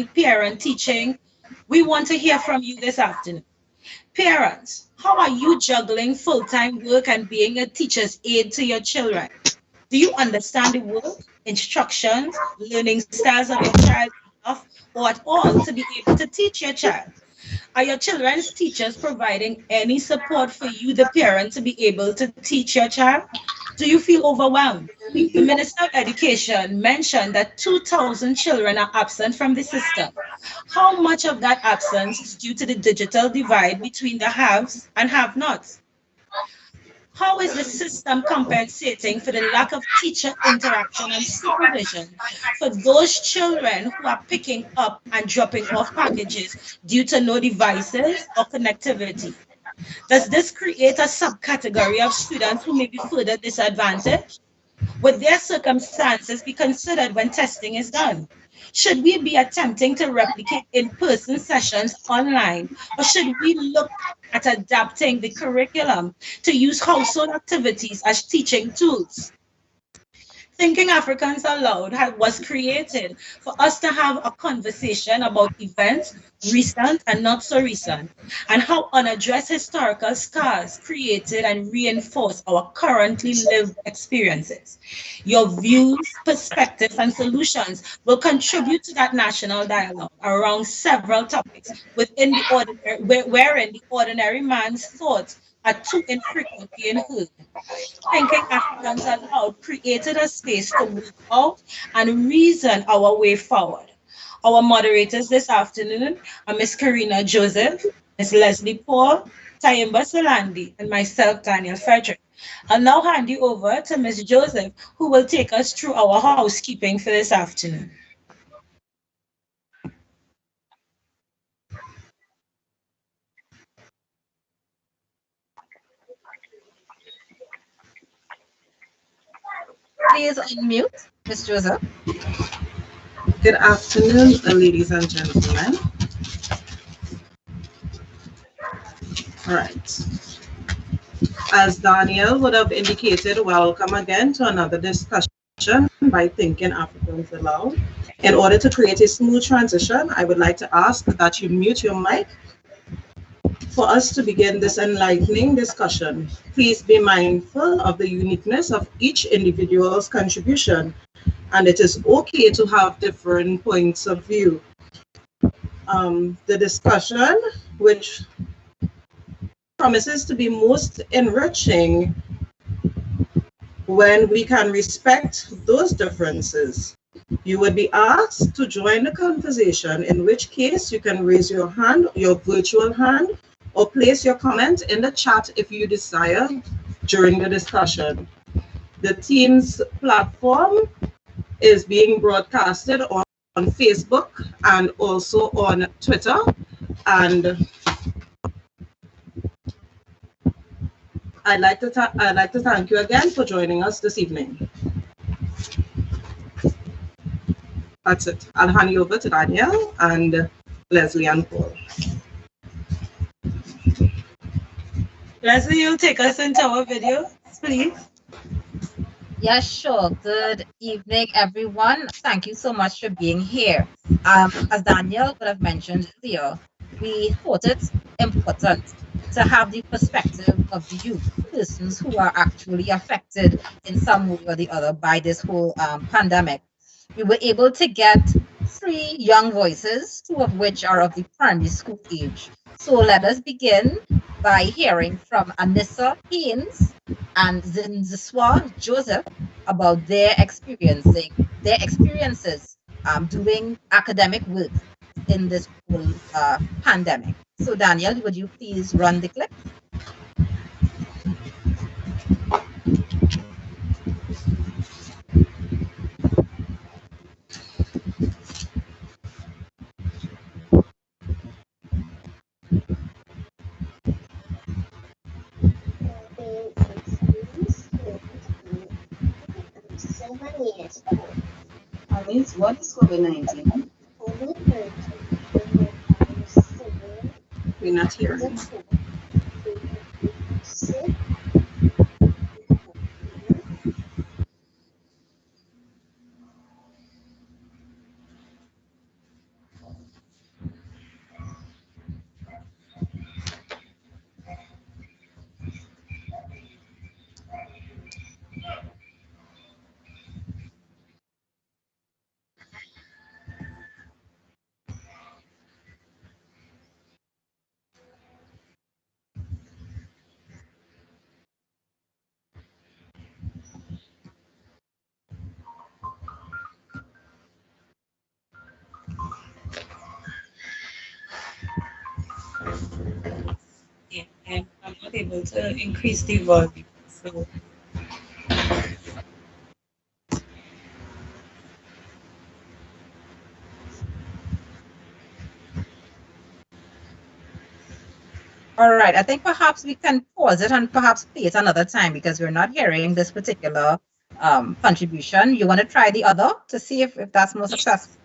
parent teaching. We want to hear from you this afternoon. Parents, how are you juggling full-time work and being a teacher's aide to your children? Do you understand the work, instructions, learning styles of your child enough or at all to be able to teach your child? Are your children's teachers providing any support for you, the parent, to be able to teach your child? Do you feel overwhelmed? The Minister of Education mentioned that 2,000 children are absent from the system. How much of that absence is due to the digital divide between the haves and have-nots? How is the system compensating for the lack of teacher interaction and supervision for those children who are picking up and dropping off packages due to no devices or connectivity? Does this create a subcategory of students who may be further disadvantaged? Would their circumstances be considered when testing is done? Should we be attempting to replicate in-person sessions online, or should we look at adapting the curriculum to use household activities as teaching tools? Thinking Africans Aloud was created for us to have a conversation about events, recent and not so recent, and how unaddressed historical scars created and reinforce our currently lived experiences. Your views, perspectives, and solutions will contribute to that national dialogue around several topics within the ordinary, wherein the ordinary man's thoughts are too infrequent being heard. Thinking Africans Aloud created a space to work out and reason our way forward. Our moderators this afternoon are Ms. Karina Joseph, Ms. Leslie Paul, Tayimba Solandi, and myself, Daniel Frederick. I'll now hand you over to Ms. Joseph, who will take us through our housekeeping for this afternoon. Please unmute, Ms. Joseph. Good afternoon, ladies and gentlemen. All right. As Daniel would have indicated, welcome again to another discussion by Thinking Africans Aloud. In order to create a smooth transition, I would like to ask that you mute your mic for us to begin this enlightening discussion. Please be mindful of the uniqueness of each individual's contribution, and it is okay to have different points of view. The discussion, which promises to be most enriching when we can respect those differences. You would be asked to join the conversation, in which case you can raise your hand, your virtual hand, or place your comment in the chat if you desire during the discussion. The Teams platform is being broadcasted on Facebook and also on Twitter. And I'd like to thank you again for joining us this evening. That's it. I'll hand you over to Daniel and Leslie and Paul. Leslie, you'll take us into our video, please. Yes, sure. Good evening, everyone. Thank you so much for being here. As Daniel would have mentioned earlier, we thought it important to have the perspective of the youth, persons who are actually affected in some way or the other by this whole pandemic. We were able to get 3 young voices, 2 of which are of the primary school age. So let us begin by hearing from Anissa Haynes and Zinziswa Joseph about their experiences doing academic work in this whole pandemic. So Daniel, would you please run the clip? Years ago. Alice, what is COVID-19? COVID-19 We're not hearing. and I'm not able to increase the volume. So All right, I think perhaps we can pause it and perhaps play it another time because we're not hearing this particular contribution. You want to try the other to see if that's more successful?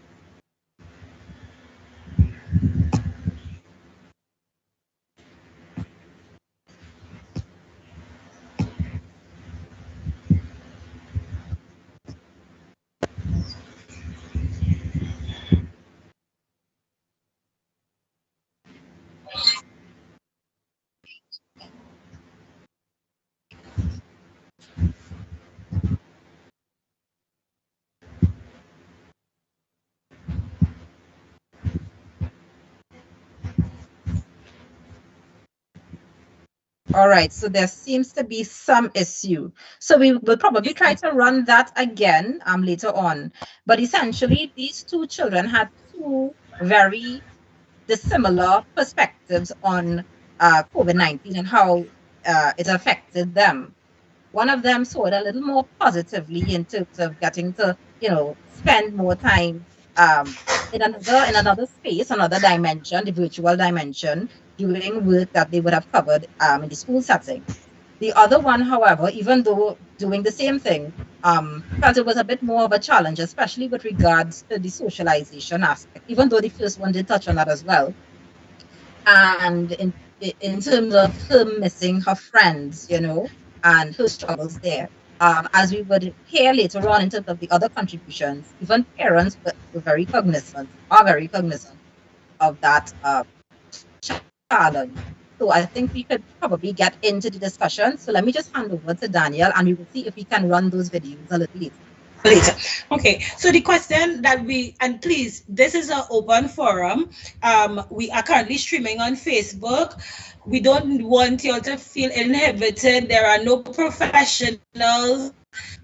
All right, so there seems to be some issue. So we will probably try to run that again later on. But essentially, these two children had two very dissimilar perspectives on COVID-19 and how it affected them. One of them saw it a little more positively in terms of getting to, spend more time in another space, another dimension, the virtual dimension, doing work that they would have covered in the school setting. The other one, however, even though doing the same thing, felt it was a bit more of a challenge, especially with regards to the socialization aspect, even though the first one did touch on that as well. And in terms of her missing her friends, and her struggles there. As we would hear later on in terms of the other contributions, even parents were very cognizant, are very cognizant of that challenge. So I think we could probably get into the discussion. So let me just hand over to Daniel and we will see if we can run those videos a little later. Okay, so the question that and please, this is an open forum. We are currently streaming on Facebook. We don't want you all to feel inhibited. There are no professionals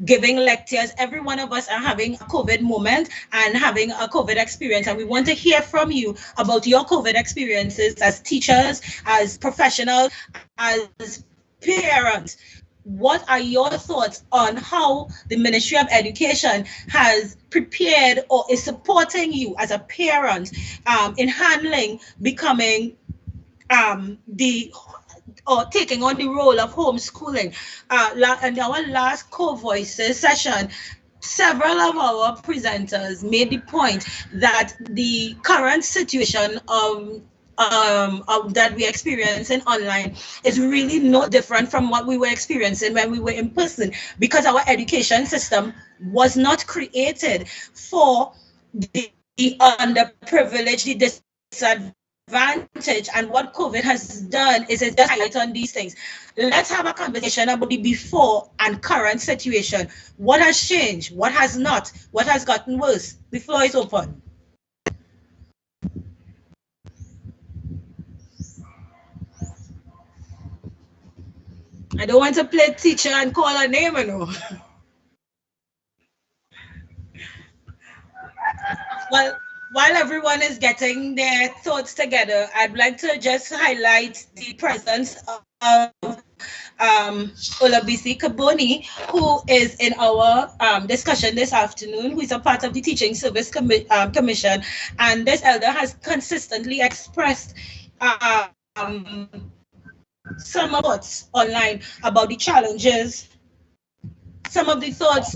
giving lectures. Every one of us are having a COVID moment and having a COVID experience. And we want to hear from you about your COVID experiences as teachers, as professionals, as parents. What are your thoughts on how the Ministry of Education has prepared or is supporting you as a parent in handling becoming the or taking on the role of homeschooling? In our last Co-Voices session, several of our presenters made the point that the current situation of that we experience in online is really no different from what we were experiencing when we were in person, because our education system was not created for the underprivileged, the disadvantaged. And what COVID has done is it just highlight on these things. Let's have a conversation about the before and current situation. What has changed? What has not? What has gotten worse? The floor is open. I don't want to play teacher and call her name, you know. Well, while everyone is getting their thoughts together, I'd like to just highlight the presence of Olabisi Kaboni, who is in our discussion this afternoon, who is a part of the Teaching Service Commission. And this elder has consistently expressed some thoughts online about the challenges, some of the thoughts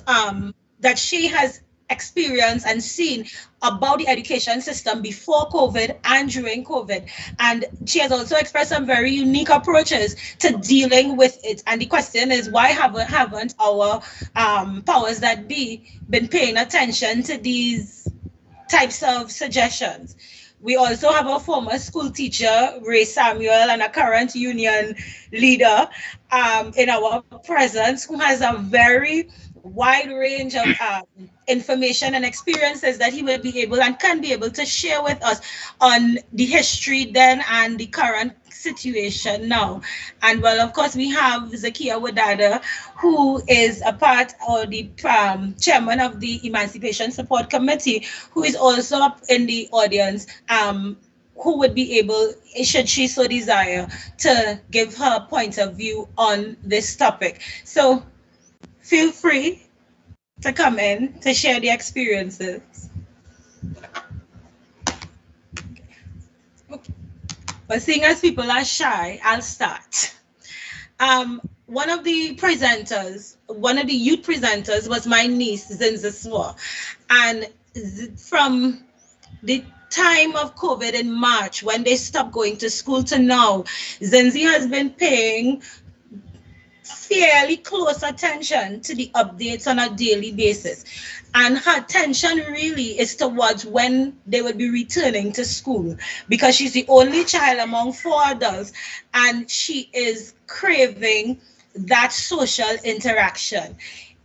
that she has experienced and seen about the education system before COVID and during COVID. And she has also expressed some very unique approaches to dealing with it. And the question is, why haven't our powers that be been paying attention to these types of suggestions? We also have a former school teacher, Ray Samuel, and a current union leader in our presence, who has a very wide range of information and experiences that he will be able and can be able to share with us on the history then and the current situation now. And well, of course, we have Zakia Wadada, who is a part or the chairman of the Emancipation Support Committee, who is also up in the audience. who would be able, should she so desire, to give her point of view on this topic. So feel free to come in to share the experiences. Okay. But seeing as people are shy, I'll start. One of the presenters, one of the youth presenters was my niece, Zinzaswa. And from the time of COVID in March, when they stopped going to school to now, Zinzi has been paying fairly close attention to the updates on a daily basis. And her attention really is towards when they will be returning to school, because she's the only child among four adults and she is craving that social interaction.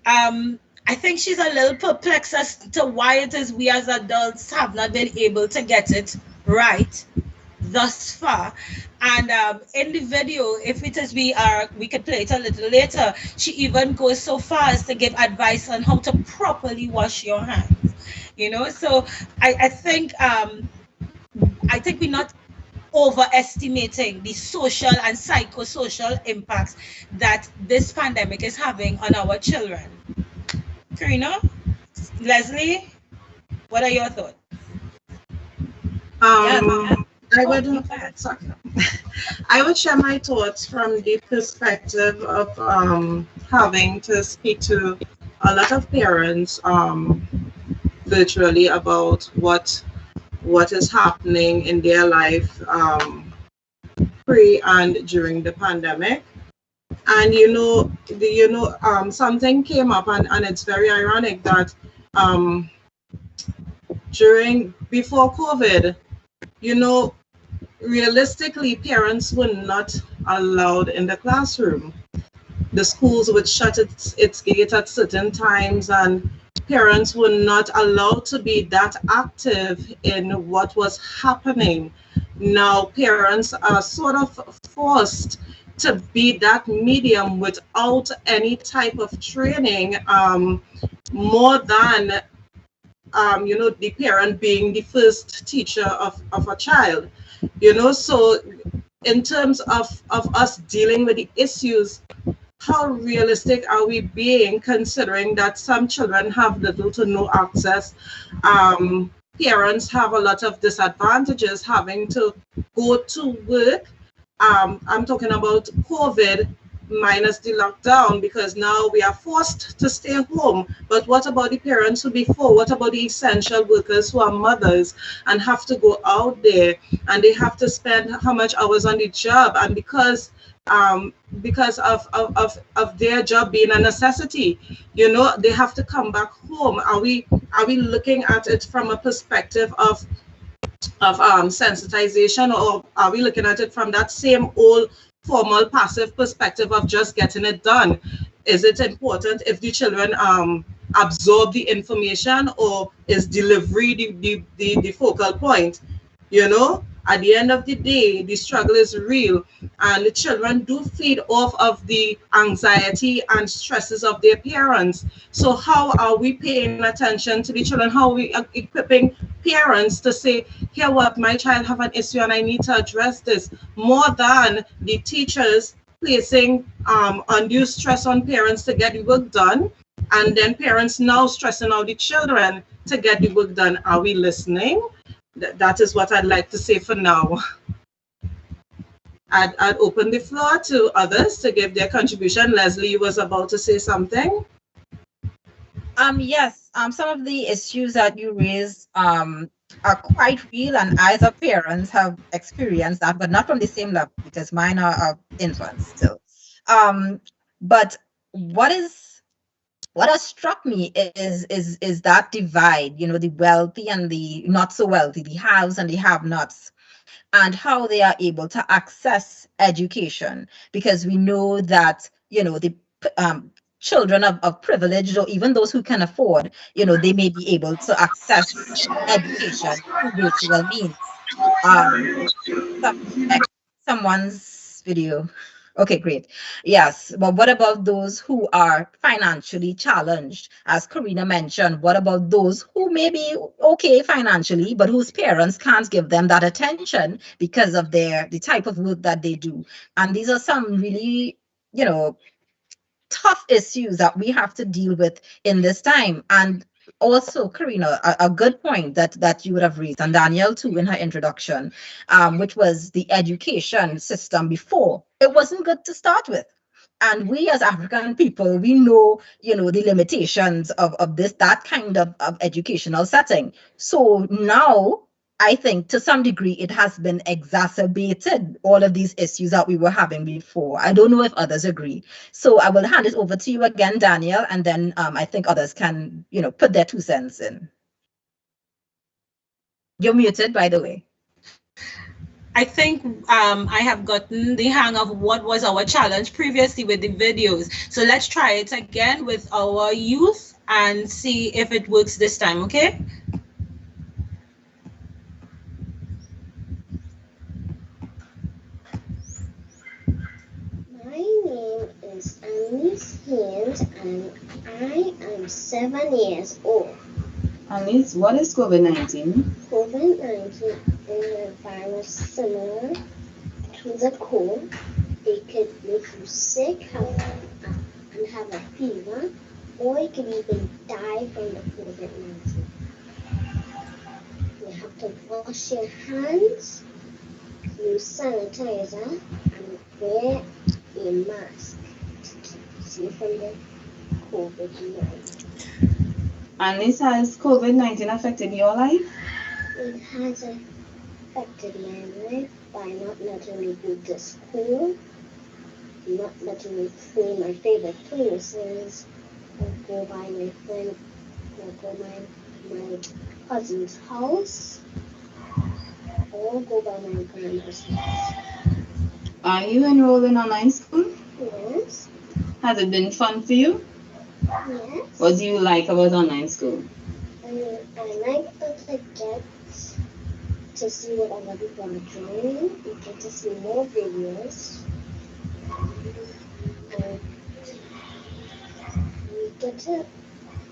I think she's a little perplexed as to why it is we as adults have not been able to get it right thus far. And in the video, if it is we could play it a little later. She even goes so far as to give advice on how to properly wash your hands. You know, so I think we're not overestimating the social and psychosocial impacts that this pandemic is having on our children. Karina, Leslie, what are your thoughts? I would, sorry. I would share my thoughts from the perspective of having to speak to a lot of parents virtually about what is happening in their life pre and during the pandemic. And something came up, and it's very ironic that before COVID, realistically, parents were not allowed in the classroom. The schools would shut its gate at certain times, and parents were not allowed to be that active in what was happening. Now parents are sort of forced to be that medium without any type of training, more than the parent being the first teacher of a child. So in terms of us dealing with the issues, how realistic are we being, considering that some children have little to no access? Parents have a lot of disadvantages having to go to work. I'm talking about COVID minus the lockdown, because now we are forced to stay home. But what about the parents who before? What about the essential workers who are mothers and have to go out there, and they have to spend how much hours on the job, and because of their job being a necessity, they have to come back home. Are we looking at it from a perspective of sensitization, or are we looking at it from that same old formal passive perspective of just getting it done? Is it important if the children absorb the information, or is delivery the focal point? At the end of the day, the struggle is real, and the children do feed off of the anxiety and stresses of their parents. So how are we paying attention to the children? How are we equipping parents to say, here what, my child have an issue and I need to address this, more than the teachers placing undue stress on parents to get the work done, and then parents now stressing out the children to get the work done? Are we listening? That is what I'd like to say for now. I'd open the floor to others to give their contribution. Leslie, you was about to say something. Yes. Some of the issues that you raised are quite real, and I as a parents have experienced that, but not from the same level, because mine are infants still. But what has struck me is that divide, the wealthy and the not so wealthy, the haves and the have-nots, and how they are able to access education, because we know that the children of privilege, or even those who can afford, they may be able to access education through virtual means. Someone's video. Okay, great. Yes, but what about those who are financially challenged? As Karina mentioned, what about those who may be okay financially, but whose parents can't give them that attention because of the type of work that they do? And these are some really, you know, tough issues that we have to deal with in this time. And also, Karina, a good point that you would have raised, and Danielle too in her introduction, which was the education system before. It wasn't good to start with. And we as African people, we know, the limitations of that kind of educational setting. So now I think to some degree it has been exacerbated all of these issues that we were having before. I don't know if others agree. So I will hand it over to you again, Daniel, and then I think others can, put their 2 cents in. You're muted, by the way. I think I have gotten the hang of what was our challenge previously with the videos. So let's try it again with our youth and see if it works this time, okay? My name is Annalise Haynes and I am 7 years old. Alice, what is COVID-19? COVID-19 is a virus similar to the cold. It could make you sick and have a fever, or you could even die from the COVID-19. You have to wash your hands, use sanitizer, and wear a mask to keep you from the COVID-19. Alice, has COVID-19 affected your life? It has affected my life by not letting me go to school, not letting me play my favorite places, or go by my friend, or go by my cousin's house, or go by my grandma's house. Are you enrolled in online school? Yes. Has it been fun for you? Yes. What do you like about online school? I like that I get to see what other people are doing. You get to see more videos. And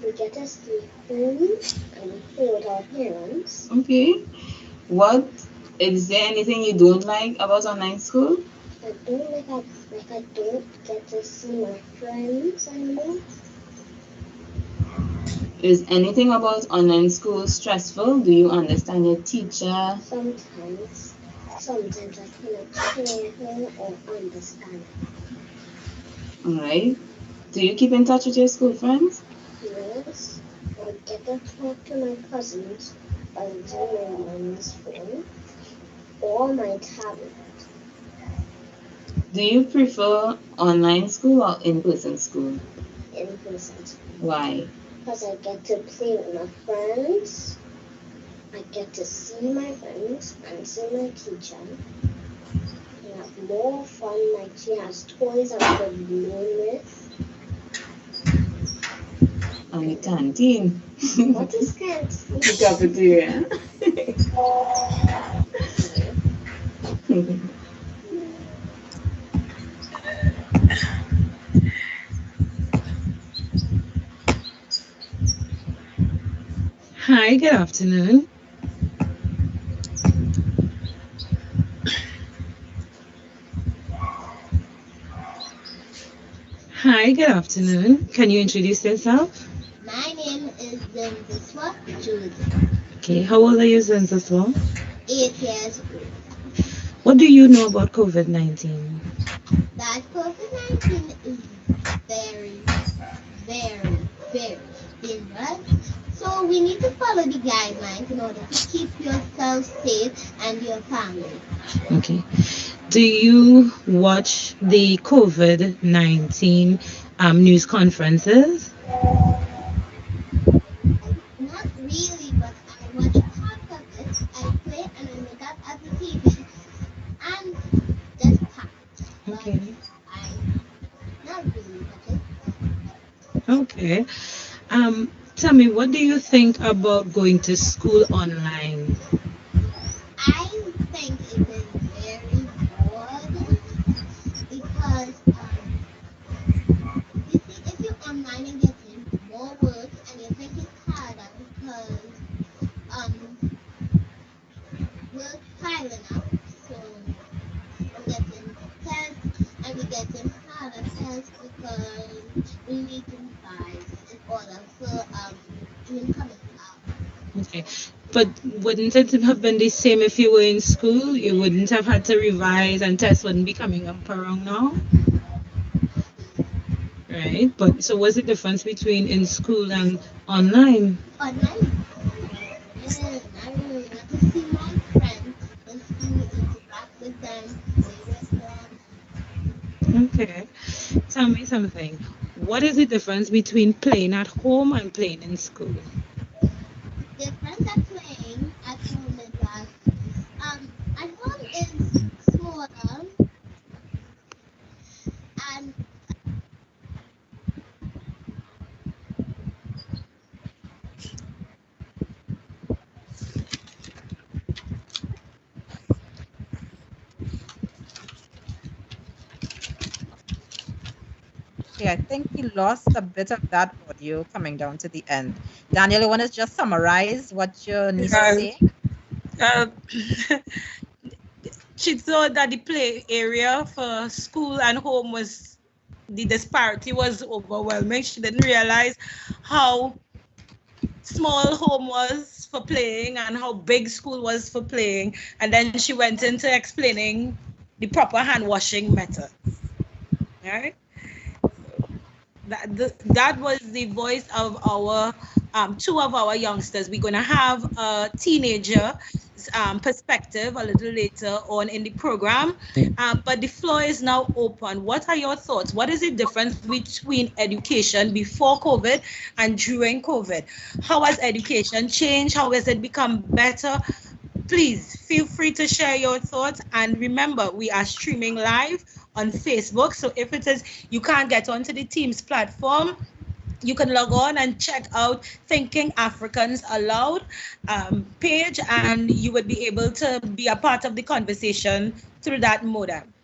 we get to stay home and play with our parents. Okay. What is there anything you don't like about online school? I don't I don't get to see my friends anymore. Is anything about online school stressful? Do you understand your teacher? Sometimes I cannot hear her or understand her. Alright. Do you keep in touch with your school friends? Yes, I get to talk to my cousins by using my mom's phone or my tablet. Do you prefer online school or in-person school? In person. Why? Because I get to play with my friends, I get to see my friends and see my teacher. I have more fun, like she has toys I could play with. And the canteen. What is canteen? The cafeteria. Hi, good afternoon. Hi, good afternoon. Can you introduce yourself? My name is Zenziswa Julie, Okay, how old are you, Zenzaswa? 8 years old. What do you know about COVID-19? That COVID-19 is very, very dangerous. So we need to follow the guidelines in order to keep yourself safe and your family. Okay. Do you watch the COVID-19 news conferences? Not really, but I watch parts of it. I play and I look at the TV and just parts. Okay. I not really watch it. Okay. Tell me, what do you think about going to school online? I think it is very good because work piling up. So we're getting tests and we're getting harder tests because we need to revise in order for incoming out. Okay. But wouldn't it have been the same if you were in school? You wouldn't have had to revise and tests wouldn't be coming up around now? Right. But so what's the difference between in school and online? Online. And I really want to see my friends in school, interact with them, play with them. Okay. Tell me something. What is the difference between playing at home and playing in school? The difference at playing at home is that at home is smaller and Okay, I think we lost a bit of that audio coming down to the end. Daniel, you want to just summarize what your niece is saying? Uh, she thought that the play area for school and home was, the disparity was overwhelming. She didn't realize how small home was for playing and how big school was for playing. And then she went into explaining the proper hand washing method. All right. That was the voice of our two of our youngsters. We're going to have a teenager perspective a little later on in the program, but the floor is now open. What are your thoughts? What is the difference between education before COVID and during COVID? How has education changed? How has it become better? Please feel free to share your thoughts, and remember, we are streaming live on Facebook. So if it is you can't get onto the Teams platform, you can log on and check out Thinking Africans Aloud page, and you would be able to be a part of the conversation through that modem.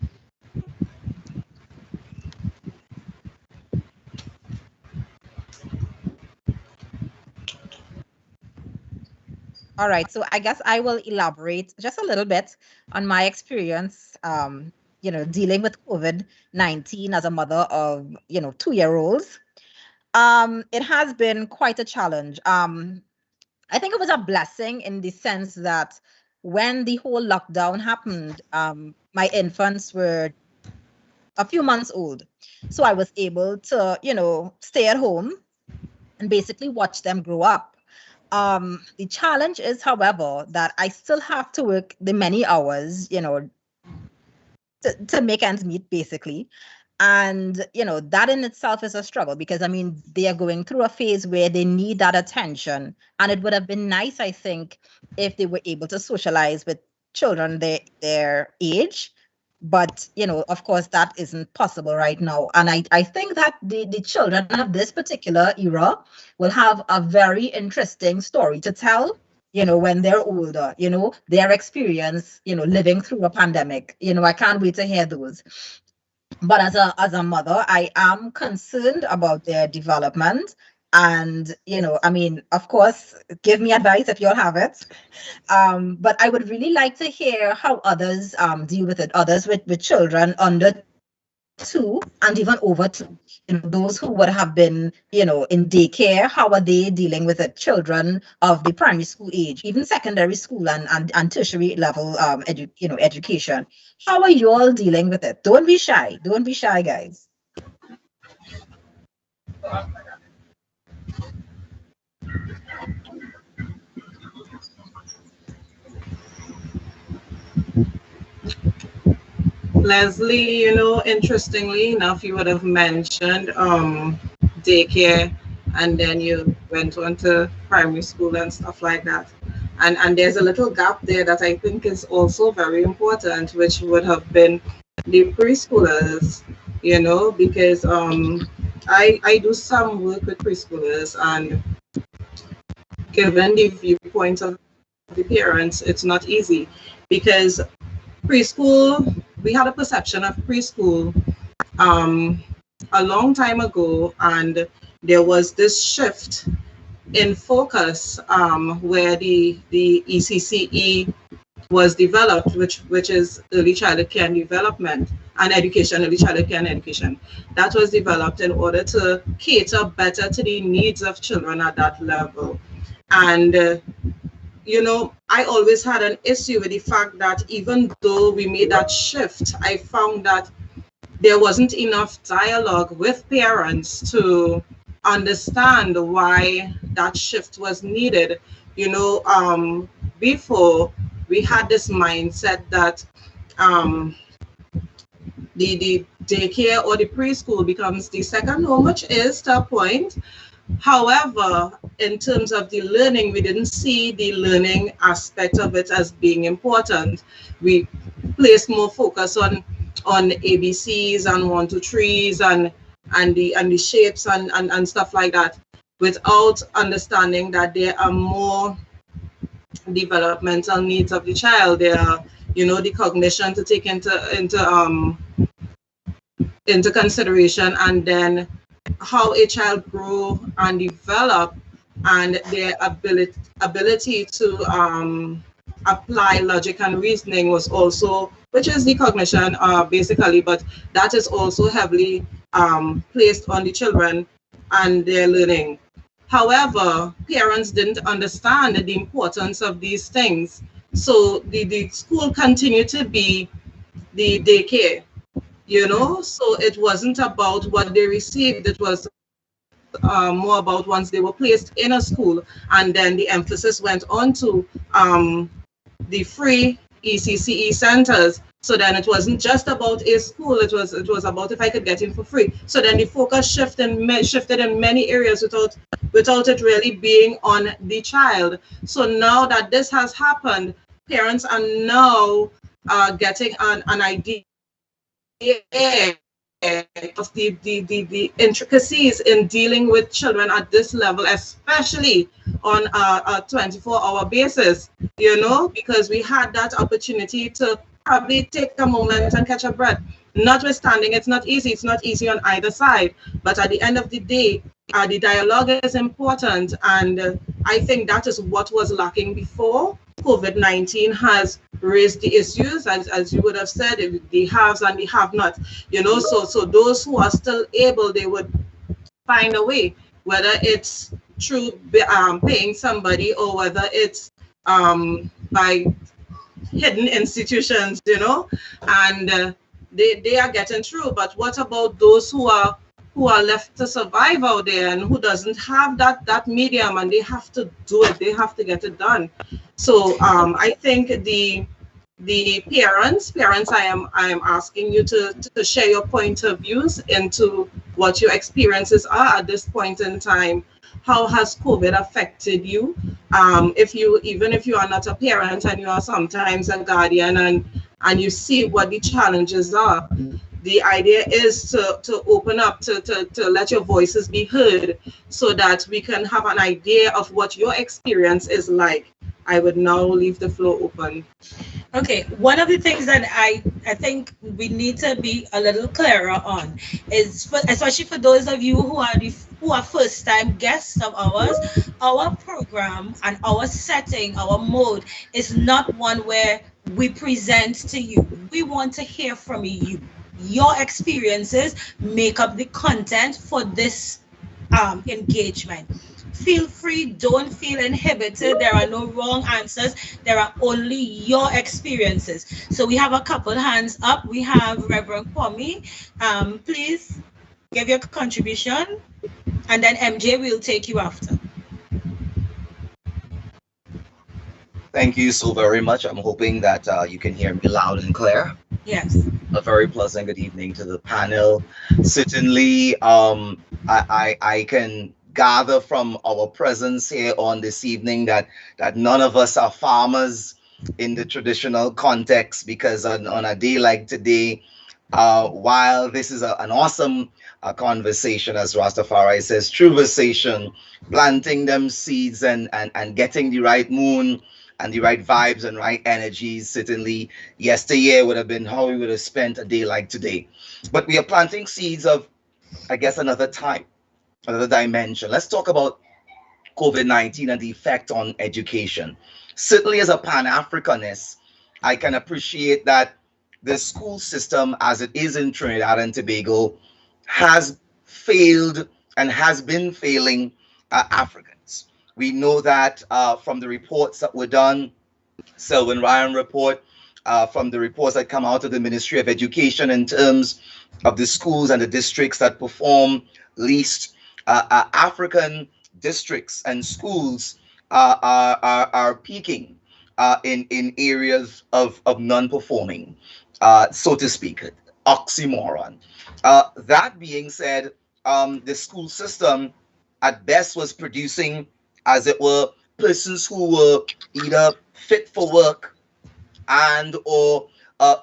All right, so I guess I will elaborate just a little bit on my experience, dealing with COVID-19 as a mother of, 2-year-olds. It has been quite a challenge. I think it was a blessing in the sense that when the whole lockdown happened, my infants were a few months old. So I was able to, stay at home and basically watch them grow up. The challenge is, however, that I still have to work the many hours, to make ends meet, basically. And, that in itself is a struggle because, I mean, they are going through a phase where they need that attention. And it would have been nice, I think, if they were able to socialize with children their age. But, of course, that isn't possible right now. And I think that the children of this particular era will have a very interesting story to tell, when they're older, their experience, living through a pandemic. I can't wait to hear those. But as a mother, I am concerned about their development. And, I mean, of course, give me advice if you'll have it. But I would really like to hear how others deal with it, others with children under 2 and even over 2. Those who would have been, in daycare, how are they dealing with it? Children of the primary school age, even secondary school and tertiary level education. How are you all dealing with it? Don't be shy. Don't be shy, guys. Leslie, interestingly enough, you would have mentioned daycare, and then you went on to primary school and stuff like that. And there's a little gap there that I think is also very important, which would have been the preschoolers, because I do some work with preschoolers, and given the viewpoint of the parents, it's not easy because preschool, we had a perception of preschool a long time ago, and there was this shift in focus where the ECCE was developed, which is early childhood care and development and education, early childhood care and education. That was developed in order to cater better to the needs of children at that level. And I always had an issue with the fact that even though we made that shift, I found that there wasn't enough dialogue with parents to understand why that shift was needed. Before we had this mindset that the daycare or the preschool becomes the second home, which is to a point. However, in terms of the learning, we didn't see the learning aspect of it as being important. We placed more focus on ABCs and 1, 2, 3s and the shapes and stuff like that, without understanding that there are more developmental needs of the child. There are, the cognition to take into consideration, and then how a child grow and develop, and their ability to apply logic and reasoning was also, which is the cognition basically, but that is also heavily placed on the children and their learning. However, parents didn't understand the importance of these things. So the school continued to be the daycare, so it wasn't about what they received. It was more about once they were placed in a school, and then the emphasis went on to the free ECCE centers. So then it wasn't just about a school, it was about if I could get in for free. So then the focus shifted in many areas without it really being on the child. So now that this has happened, parents are now getting an idea of the intricacies in dealing with children at this level, especially on a 24-hour basis, because we had that opportunity to probably take a moment and catch a breath. Notwithstanding, it's not easy on either side, but at the end of the day, the dialogue is important, and I think that is what was lacking before. COVID-19 has raised the issues, as you would have said, the haves and the have-not, so those who are still able, they would find a way, whether it's through paying somebody or whether it's by hidden institutions, and they are getting through. But what about those who are left to survive out there and who doesn't have that medium, and they have to do it, they have to get it done? So I think the parents, I am asking you to share your point of views into what your experiences are at this point in time. How has COVID affected you? Even if you are not a parent and you are sometimes a guardian, and you see what the challenges are, the idea is to open up, to let your voices be heard, so that we can have an idea of what your experience is like. I would now leave the floor open. Okay, one of the things that I think we need to be a little clearer on is, especially for those of you who are first-time guests of ours, our program and our setting, our mode is not one where we present to you. We want to hear from you. Your experiences make up the content for this engagement. Feel free, don't feel inhibited. There are no wrong answers. There are only your experiences. So we have a couple hands up. We have Reverend Kwame. Please give your contribution, and then MJ will take you after. Thank you so very much. I'm hoping that you can hear me loud and clear. Yes. A very pleasant good evening to the panel. Certainly, I can gather from our presence here on this evening that none of us are farmers in the traditional context, because on a day like today, while this is an awesome conversation, as Rastafari says, conversation, planting them seeds and getting the right moon and the right vibes and right energies, certainly yesteryear would have been how we would have spent a day like today. But we are planting seeds of, I guess, another time, another dimension. Let's talk about COVID-19 and the effect on education. Certainly as a Pan-Africanist, I can appreciate that the school system, as it is in Trinidad and Tobago, has failed and has been failing Africans. We know that from the reports that were done, Selwyn Ryan report, from the reports that come out of the Ministry of Education in terms of the schools and the districts that perform least. African districts and schools are peaking in areas of non-performing, so to speak, oxymoron. That being said, the school system at best was producing, as it were, persons who were either fit for work and or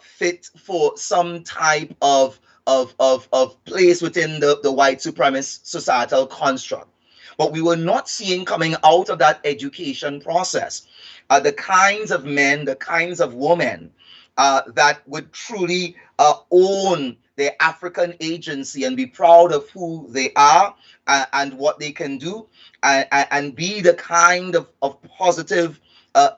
fit for some type of place within the white supremacist societal construct. But we were not seeing coming out of that education process the kinds of men, the kinds of women that would truly own their African agency and be proud of who they are and what they can do, and be the kind of positive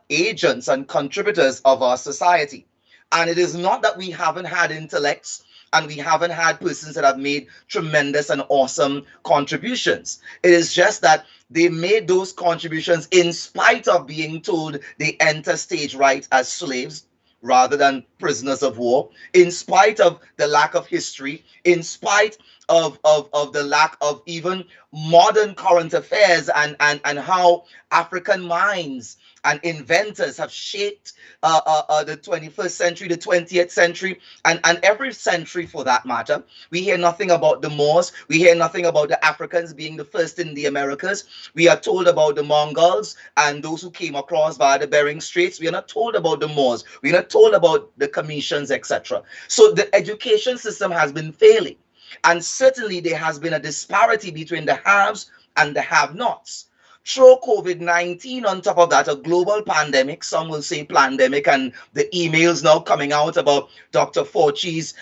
agents and contributors of our society. And it is not that we haven't had intellects and we haven't had persons that have made tremendous and awesome contributions. It is just that they made those contributions in spite of being told they enter stage right as slaves rather than prisoners of war, in spite of the lack of history, in spite of the lack of even modern current affairs and how African minds and inventors have shaped the 21st century, the 20th century, and every century for that matter. We hear nothing about the Moors. We hear nothing about the Africans being the first in the Americas. We are told about the Mongols and those who came across via the Bering Straits. We are not told about the Moors. We are not told about the Commissions, etc. So the education system has been failing. And certainly there has been a disparity between the haves and the have-nots. Throw COVID-19 on top of that, a global pandemic, some will say pandemic, and the emails now coming out about Dr. Fauci's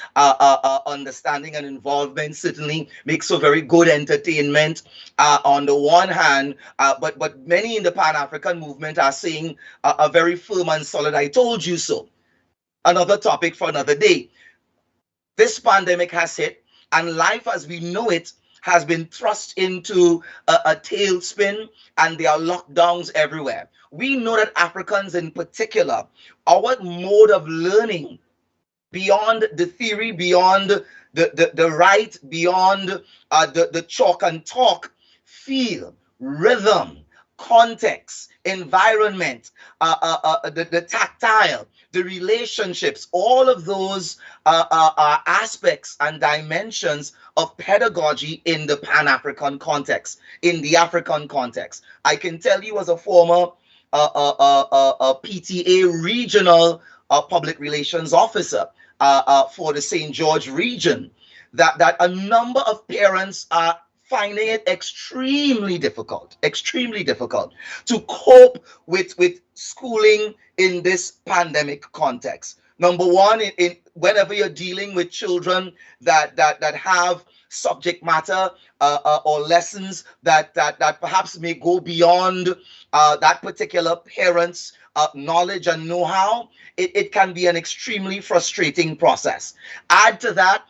understanding and involvement certainly makes for very good entertainment on the one hand, but many in the Pan-African movement are saying a very firm and solid, I told you so. Another topic for another day. This pandemic has hit, and life as we know it has been thrust into a tailspin, and there are lockdowns everywhere. We know that Africans in particular, our mode of learning beyond the theory, beyond the right, beyond the chalk and talk, feel, rhythm, context, environment, the tactile, the relationships, all of those are aspects and dimensions of pedagogy in the Pan-African context, in the African context. I can tell you as a former PTA regional public relations officer for the St. George region, that a number of parents are finding it extremely difficult to cope with schooling in this pandemic context. Number one, whenever you're dealing with children that have subject matter or lessons that perhaps may go beyond that particular parent's knowledge and know-how, it can be an extremely frustrating process. Add to that,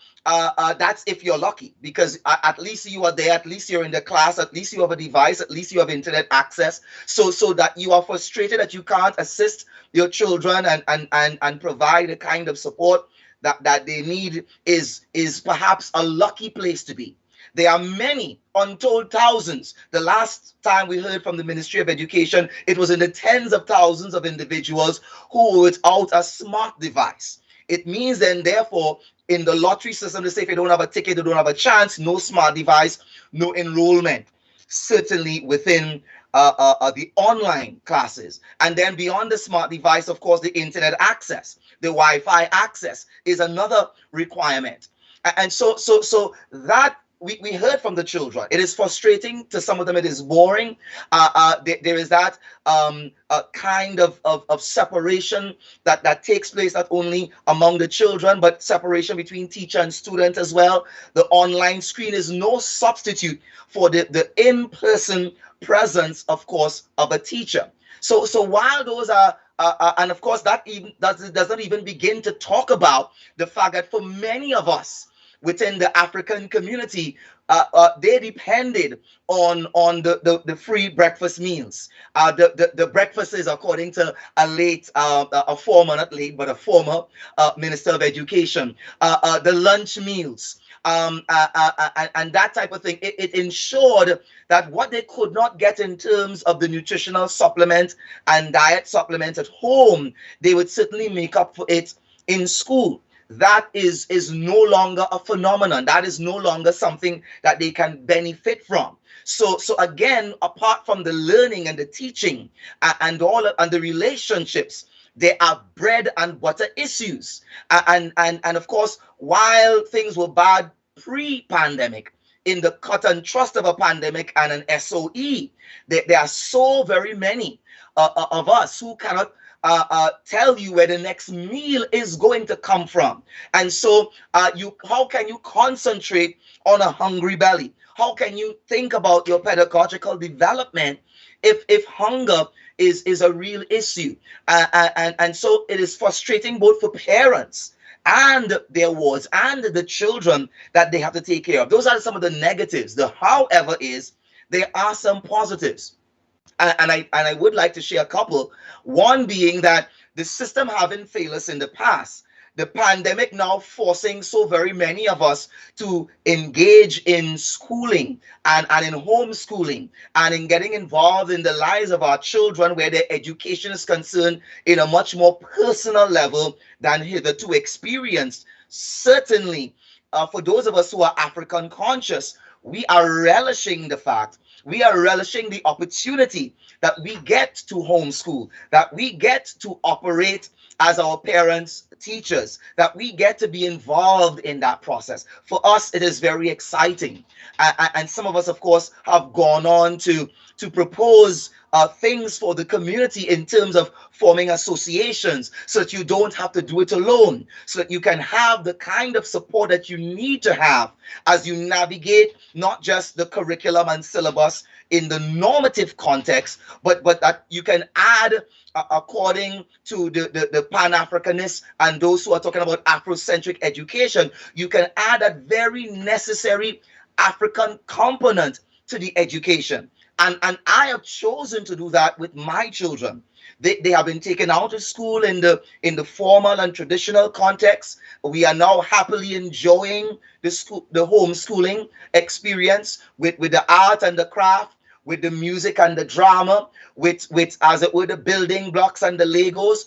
that's if you're lucky, because at least you are there, at least you're in the class, at least you have a device, at least you have internet access, so that you are frustrated that you can't assist your children and provide the kind of support that they need is perhaps a lucky place to be. There are many, untold thousands. The last time we heard from the Ministry of Education, it was in the tens of thousands of individuals who were without a smart device. It means then, therefore, in the lottery system, they say if you don't have a ticket, you don't have a chance, no smart device, no enrollment. Certainly within the online classes. And then beyond the smart device, of course, the internet access, the Wi-Fi access is another requirement. And so that we heard from the children. It is frustrating to some of them. It is boring. There is that kind of separation that takes place not only among the children, but separation between teacher and student as well. The online screen is no substitute for the in-person presence, of course, of a teacher. So while those are and of course, that even doesn't even begin to talk about the fact that for many of us within the African community, they depended on the free breakfast meals. The breakfast is, according to a former, not late, but a former Minister of Education, the lunch meals. And that type of thing, it ensured that what they could not get in terms of the nutritional supplement and diet supplements at home, they would certainly make up for it in school. That is no longer a phenomenon. That is no longer something that they can benefit from. So again, apart from the learning and the teaching and the relationships, there are bread and butter issues. And of course, while things were bad pre-pandemic, in the cut and thrust of a pandemic and an SOE, there are so very many of us who cannot tell you where the next meal is going to come from. And so how can you concentrate on a hungry belly? How can you think about your pedagogical development if hunger is a real issue? And so it is frustrating both for parents and their wards and the children that they have to take care of. Those are some of the negatives. The however is there are some positives. And I would like to share a couple. One being that the system having failed us in the past, the pandemic now forcing so very many of us to engage in schooling and in homeschooling and in getting involved in the lives of our children where their education is concerned in a much more personal level than hitherto experienced. Certainly, for those of us who are African conscious, we are relishing the fact, we are relishing the opportunity that we get to homeschool, that we get to operate as our parents, teachers, that we get to be involved in that process. For us, it is very exciting. And some of us, of course, have gone on to propose things for the community in terms of forming associations so that you don't have to do it alone, so that you can have the kind of support that you need to have as you navigate not just the curriculum and syllabus in the normative context, but that you can add according to the Pan-Africanists and those who are talking about Afrocentric education, you can add that very necessary African component to the education. And I have chosen to do that with my children. They have been taken out of school in the formal and traditional context. We are now happily enjoying the homeschooling experience with the art and the craft, with the music and the drama, with as it were the building blocks and the Legos,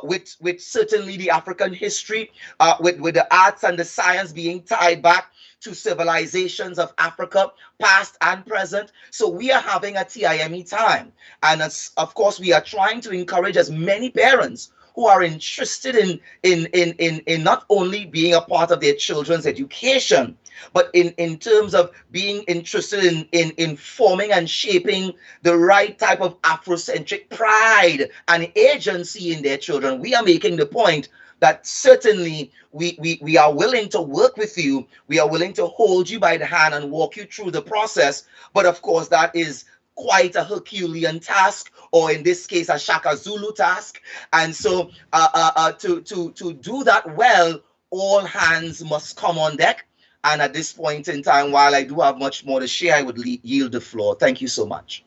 with certainly the African history, with the arts and the science being tied back to civilizations of Africa, past and present. So we are having a TIME time. And of course, we are trying to encourage as many parents who are interested in not only being a part of their children's education, but in terms of being interested in forming and shaping the right type of Afrocentric pride and agency in their children. We are making the point that certainly we are willing to work with you. We are willing to hold you by the hand and walk you through the process. But of course, that is quite a Herculean task, or in this case, a Shaka Zulu task. And so to do that well, all hands must come on deck. And at this point in time, while I do have much more to share, I would yield the floor. Thank you so much.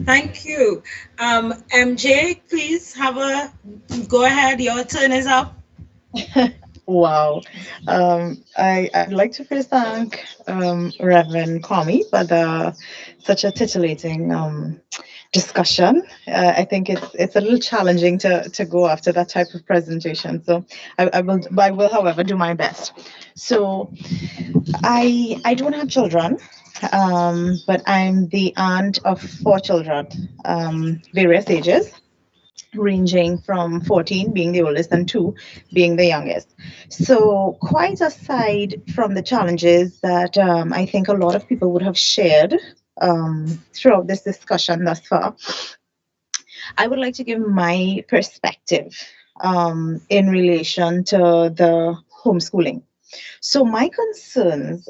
Thank you. MJ, please go ahead. Your turn is up. Wow. I'd like to first thank Reverend Kwame for such a titillating discussion. I think it's a little challenging to go after that type of presentation. So I will, however, do my best. So I don't have children, but I'm the aunt of 4 children, various ages, ranging from 14 being the oldest and 2 being the youngest. So quite aside from the challenges that I think a lot of people would have shared throughout this discussion thus far, I would like to give my perspective in relation to the homeschooling. So my concerns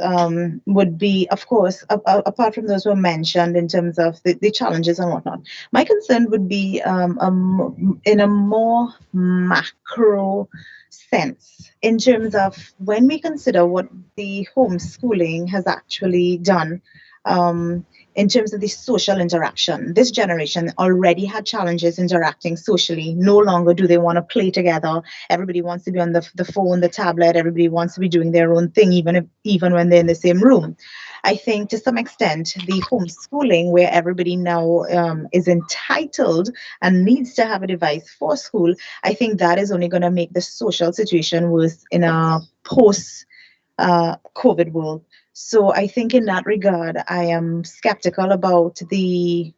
would be, of course, apart from those who were mentioned in terms of the challenges and whatnot, my concern would be in a more macro sense in terms of when we consider what the homeschooling has actually done. In terms of the social interaction, this generation already had challenges interacting socially. No longer do they want to play together. Everybody wants to be on the phone, the tablet. Everybody wants to be doing their own thing, even when they're in the same room. I think to some extent, the homeschooling, where everybody now is entitled and needs to have a device for school, I think that is only going to make the social situation worse in a post COVID world. So I think in that regard, I am skeptical about the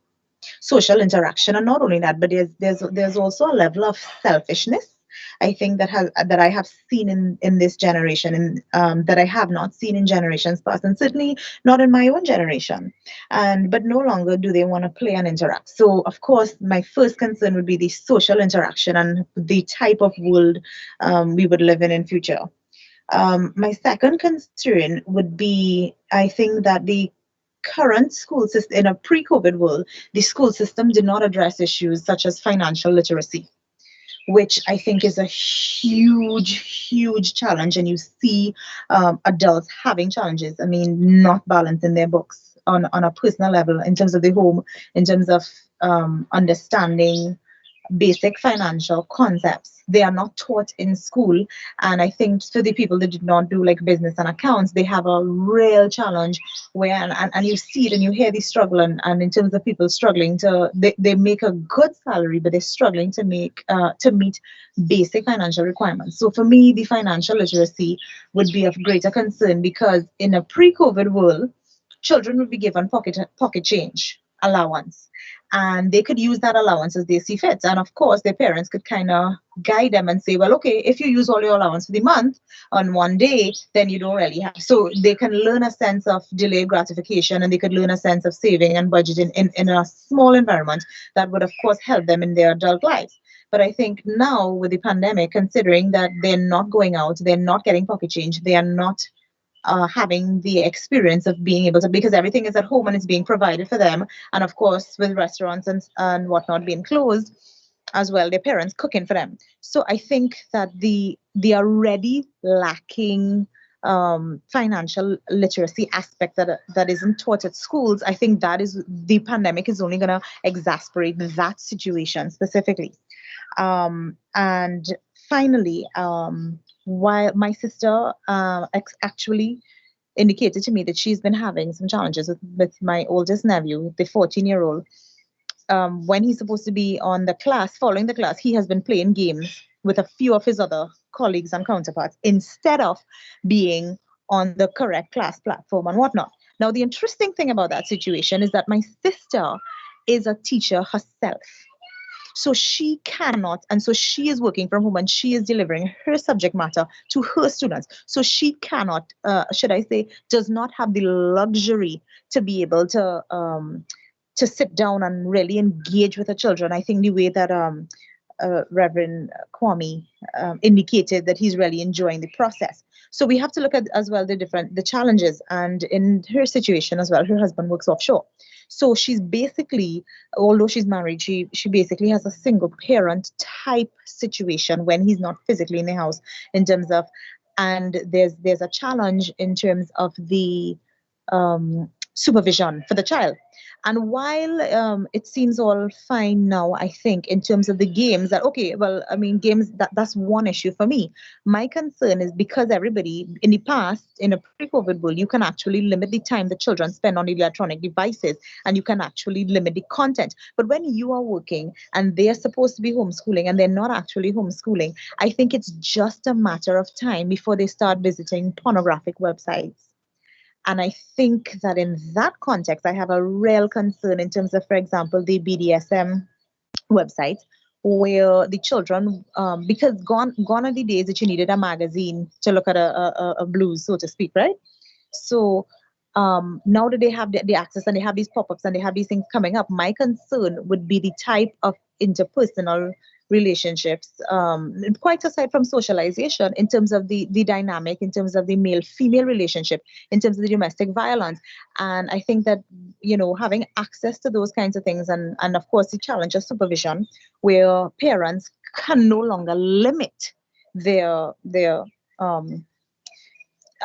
social interaction, and not only that, but there's also a level of selfishness. I think that I have seen in this generation, and that I have not seen in generations past, and certainly not in my own generation. And but no longer do they want to play and interact. So of course, my first concern would be the social interaction and the type of world we would live in future. My second concern would be, I think that the current school system in a pre-COVID world, the school system did not address issues such as financial literacy, which I think is a huge challenge. And you see adults having challenges. I mean, not balancing their books on a personal level in terms of the home, in terms of understanding basic financial concepts. They are not taught in school. And I think for the people that did not do like business and accounts, they have a real challenge where, and you see it and you hear the struggle. And in terms of people struggling they make a good salary, but they're struggling to meet basic financial requirements. So for me, the financial literacy would be of greater concern, because in a pre-COVID world, children would be given pocket change allowance, and they could use that allowance as they see fit. And of course, their parents could kind of guide them and say, well, okay, if you use all your allowance for the month on one day, then you don't really have. So they can learn a sense of delayed gratification, and they could learn a sense of saving and budgeting in a small environment that would, of course, help them in their adult life. But I think now with the pandemic, considering that they're not going out, they're not getting pocket change, they are not having the experience of being able to, because everything is at home and it's being provided for them. And of course, with restaurants and whatnot being closed as well, their parents cooking for them. So I think that the already lacking financial literacy aspect that isn't taught at schools, I think that is the pandemic is only going to exacerbate that situation specifically. And finally, while my sister actually indicated to me that she's been having some challenges with my oldest nephew, the 14-year-old. When he's supposed to be on the class, following the class, he has been playing games with a few of his other colleagues and counterparts instead of being on the correct class platform and whatnot. Now, the interesting thing about that situation is that my sister is a teacher herself. So she cannot, and so she is working from home and she is delivering her subject matter to her students. So she cannot, should I say, does not have the luxury to be able to sit down and really engage with the children. I think the way that Reverend Kwame indicated that he's really enjoying the process. So we have to look at as well the challenges. And in her situation as well, her husband works offshore. So she's basically, although she's married, she basically has a single parent type situation when he's not physically in the house, in terms of, and there's a challenge in terms of the supervision for the child. And while it seems all fine now, I think in terms of the games that, okay, well, I mean, games, that's one issue for me. My concern is because everybody in the past, in a pre-COVID world, you can actually limit the time the children spend on electronic devices, and you can actually limit the content. But when you are working and they're supposed to be homeschooling and they're not actually homeschooling, I think it's just a matter of time before they start visiting pornographic websites. And I think that in that context, I have a real concern in terms of, for example, the BDSM websites, where the children, because gone are the days that you needed a magazine to look at a blues, so to speak, right? So now that they have the access and they have these pop-ups and they have these things coming up, my concern would be the type of interpersonal relationships, quite aside from socialization, in terms of the dynamic, in terms of the male-female relationship, in terms of the domestic violence. And I think that, having access to those kinds of things, and of course the challenge of supervision, where parents can no longer limit their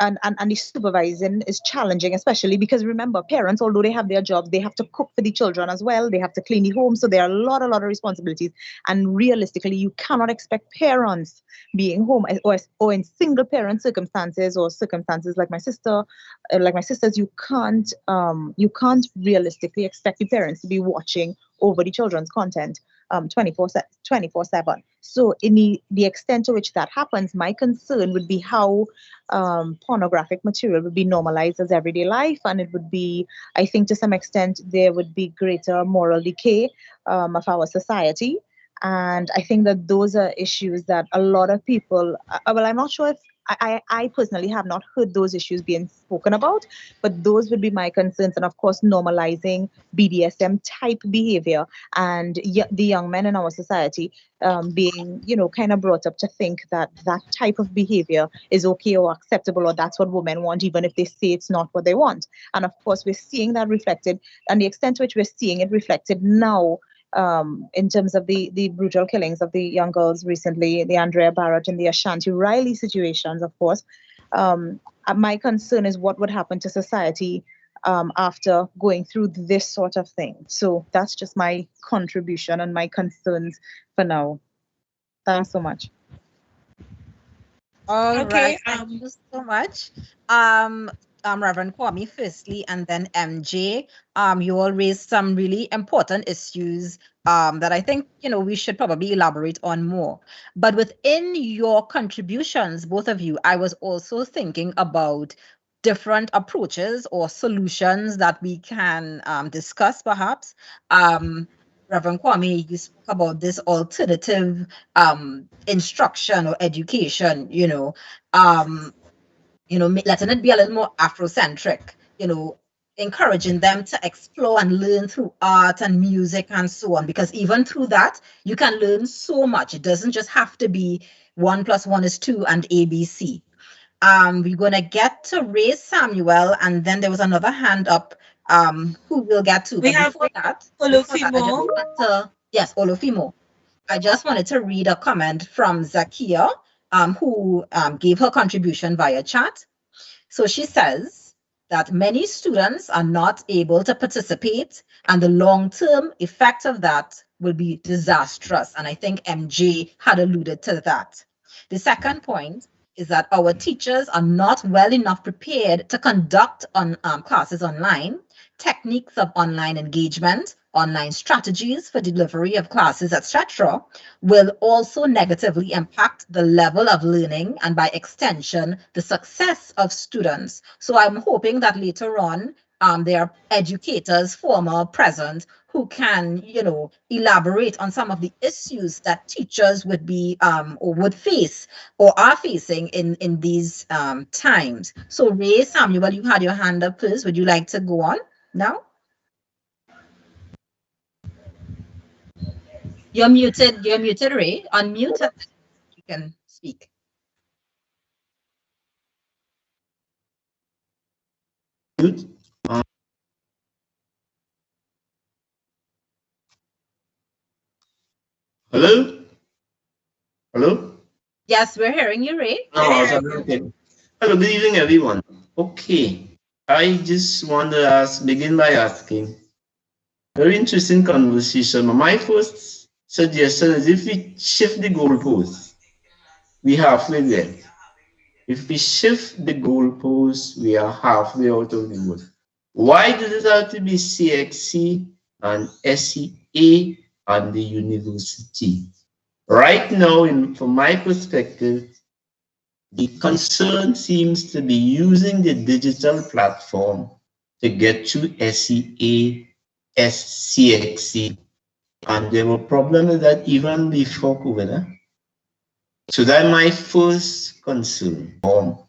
and the supervising is challenging, especially because, remember, parents, although they have their jobs, they have to cook for the children as well, they have to clean the home, so there are a lot of responsibilities. And realistically, you cannot expect parents being home, or in single parent circumstances, or circumstances like my sisters, you can't realistically expect the parents to be watching over the children's content 24/7. So in the extent to which that happens, my concern would be how pornographic material would be normalized as everyday life, and it would be, I think, to some extent, there would be greater moral decay of our society. And I think that those are issues that a lot of people, well, I'm not sure if I personally have not heard those issues being spoken about, but those would be my concerns. And of course, normalizing BDSM type behavior, and the young men in our society being, kind of brought up to think that that type of behavior is okay or acceptable, or that's what women want, even if they say it's not what they want. And of course, we're seeing that reflected, and the extent to which we're seeing it reflected now, in terms of the brutal killings of the young girls recently, the Andrea Barrett and the Ashanti Riley situations, of course. My concern is what would happen to society after going through this sort of thing. So that's just my contribution and my concerns for now. Thanks so much. All Okay, right, thank you so much. Reverend Kwame firstly, and then MJ. You all raised some really important issues that I think we should probably elaborate on more. But within your contributions, both of you, I was also thinking about different approaches or solutions that we can discuss, perhaps. Reverend Kwame, you spoke about this alternative instruction or education, letting it be a little more Afrocentric, encouraging them to explore and learn through art and music and so on, because even through that, you can learn so much. It doesn't just have to be 1 + 1 = 2 and ABC. We're going to get to Ray Samuel, and then there was another hand up who we'll get to. we But have before that, I just Olufimo. want to, yes, Olufimo. I just wanted to read a comment from Zakia, who gave her contribution via chat. So she says that many students are not able to participate, and the long-term effect of that will be disastrous. And I think MJ had alluded to that. The second point is that our teachers are not well enough prepared to conduct classes online, techniques of online engagement, online strategies for delivery of classes, etc., will also negatively impact the level of learning and, by extension, the success of students. So I'm hoping that later on, there are educators, former, present, who can, elaborate on some of the issues that teachers would be or would face or are facing in these times. So Ray Samuel, you had your hand up first. Would you like to go on now? You're muted, Ray. Unmute and you can speak. Hello? Hello? Yes, we're hearing you, Ray. Okay. Hello, good evening, everyone. Okay, I just want to begin by asking, very interesting conversation. My first suggestion is if we shift the goalposts, we halfway there. If we shift the goalposts, we are halfway out of the wood. Why does it have to be CXC and SEA and the university? Right now, from my perspective, the concern seems to be using the digital platform to get to SEA, SCXC, and there were problems with that even before COVID. So that's my first concern. To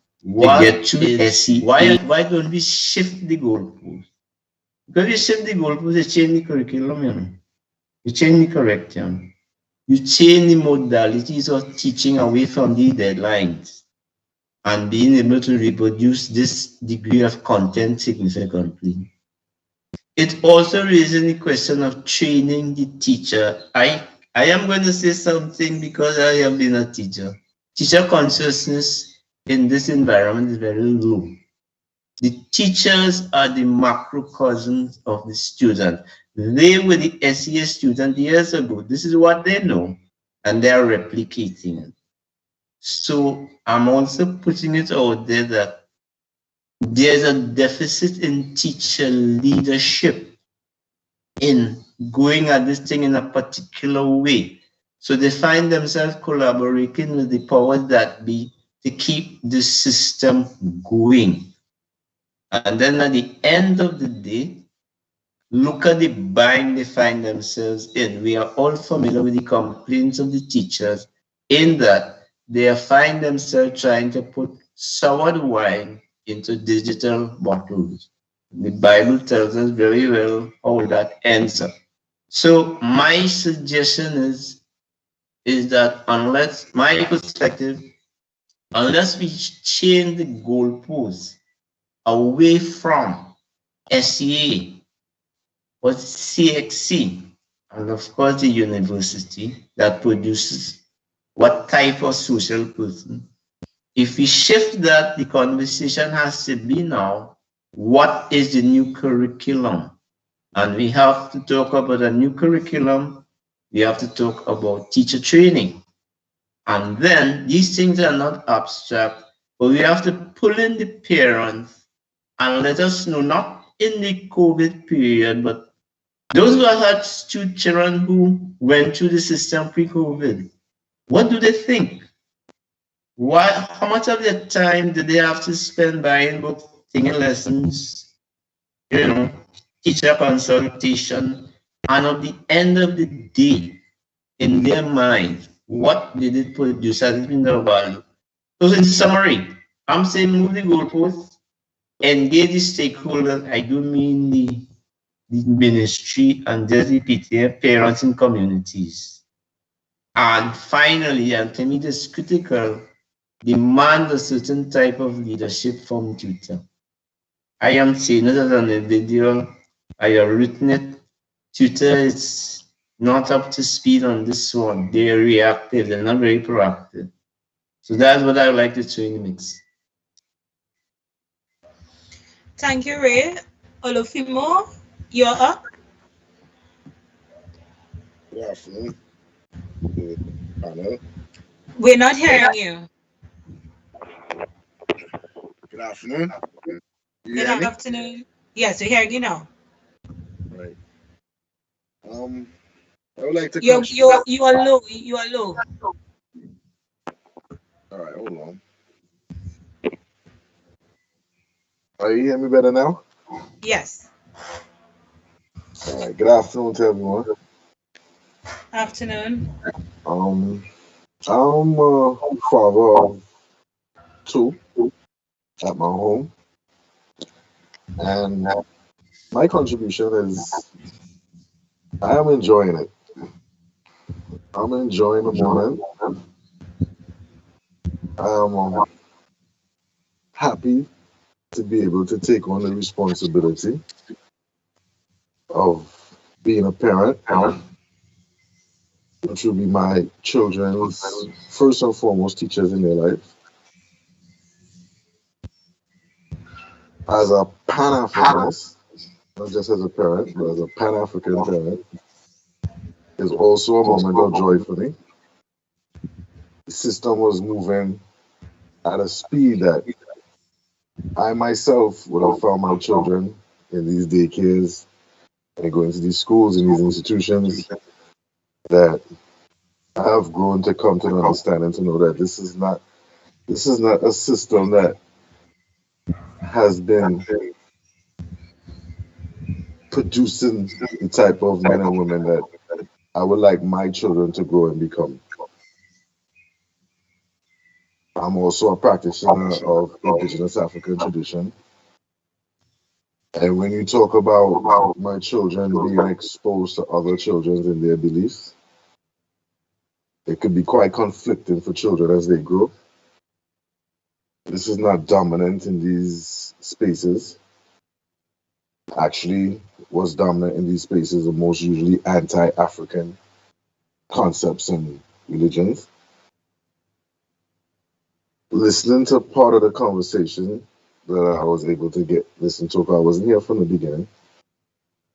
get to SEA, why don't we shift the goalpost? Because we shift the goalpost, you change the curriculum, you change the curriculum. you change the modalities of teaching away from the deadlines and being able to reproduce this degree of content significantly. It also raises the question of training the teacher. I am going to say something because I have been a teacher. Teacher consciousness in this environment is very low. The teachers are the macrocosms of the student. They were the SEA student years ago. This is what they know, and they are replicating it. So I'm also putting it out there that there's a deficit in teacher leadership in going at this thing in a particular way. So they find themselves collaborating with the powers that be to keep the system going. And then at the end of the day, look at the bind they find themselves in. We are all familiar with the complaints of the teachers in that they find themselves trying to put soured wine into digital bottles. The Bible tells us very well how that ends up. So my suggestion is that unless, my perspective, unless we change the goalposts away from SEA or CXC, and of course the university that produces what type of social person. If we shift that, the conversation has to be now, what is the new curriculum? And we have to talk about a new curriculum. We have to talk about teacher training. And then these things are not abstract, but we have to pull in the parents and let us know, not in the COVID period, but those who have had children who went through the system pre-COVID, what do they think? Why, how much of their time do they have to spend buying books, taking lessons, teacher consultation, and at the end of the day, in their mind, what did it produce? Has it been the value? So in summary, I'm saying move the goalposts, engage the stakeholders. I do mean the ministry and just the PTA, parents and communities. And finally, and to me this is critical, demand a certain type of leadership from tutor. I am saying it as an individual, I have written it. Tutor is not up to speed on this one. They're reactive, they're not very proactive. So that's what I would like to throw in the mix. Thank you, Ray. Olufimo, you're up. Good afternoon, to the panel. We're not hearing you. Good afternoon. You Good hear me? afternoon. Yes, we're hearing you now. Right. I would like to You contribute. you are low. You are low. All right, hold on. Are you hearing me better now? Yes. All right. Good afternoon to everyone. Afternoon. I'm a father of two at my home, and my contribution is I am enjoying it. I'm enjoying the moment. I'm happy to be able to take on the responsibility of being a parent, which will be my children's first and foremost teachers in their life. As a Pan-Africanist, not just as a parent, but as a Pan-African parent, is also a moment of joy for me. The system was moving at a speed that I myself would have found my children in these daycares and going to these schools and these institutions that I have grown to come to understand and to know that this is not a system that has been producing the type of men and women that I would like my children to grow and become. I'm also a practitioner of indigenous African tradition. And when you talk about my children being exposed to other children in their beliefs, It could be quite conflicting for children as they grow. This is not dominant in these spaces. Actually, what's dominant in these spaces are most usually anti-African concepts and religions. Listening to part of the conversation that I was able to get listen to, 'cause I wasn't here from the beginning.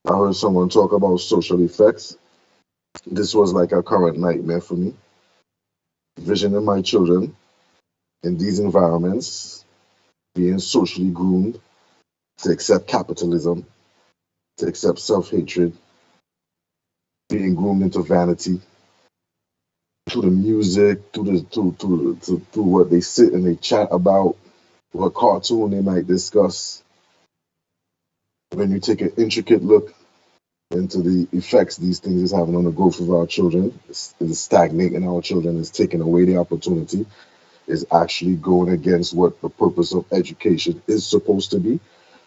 I heard someone talk about social effects. This was like a current nightmare for me. Visioning my children in these environments, being socially groomed to accept capitalism, to accept self-hatred, being groomed into vanity, to the music, to what they sit and they chat about, what cartoon they might discuss. When you take an intricate look into the effects these things is having on the growth of our children, is stagnating our children, is taking away the opportunity, is actually going against what the purpose of education is supposed to be,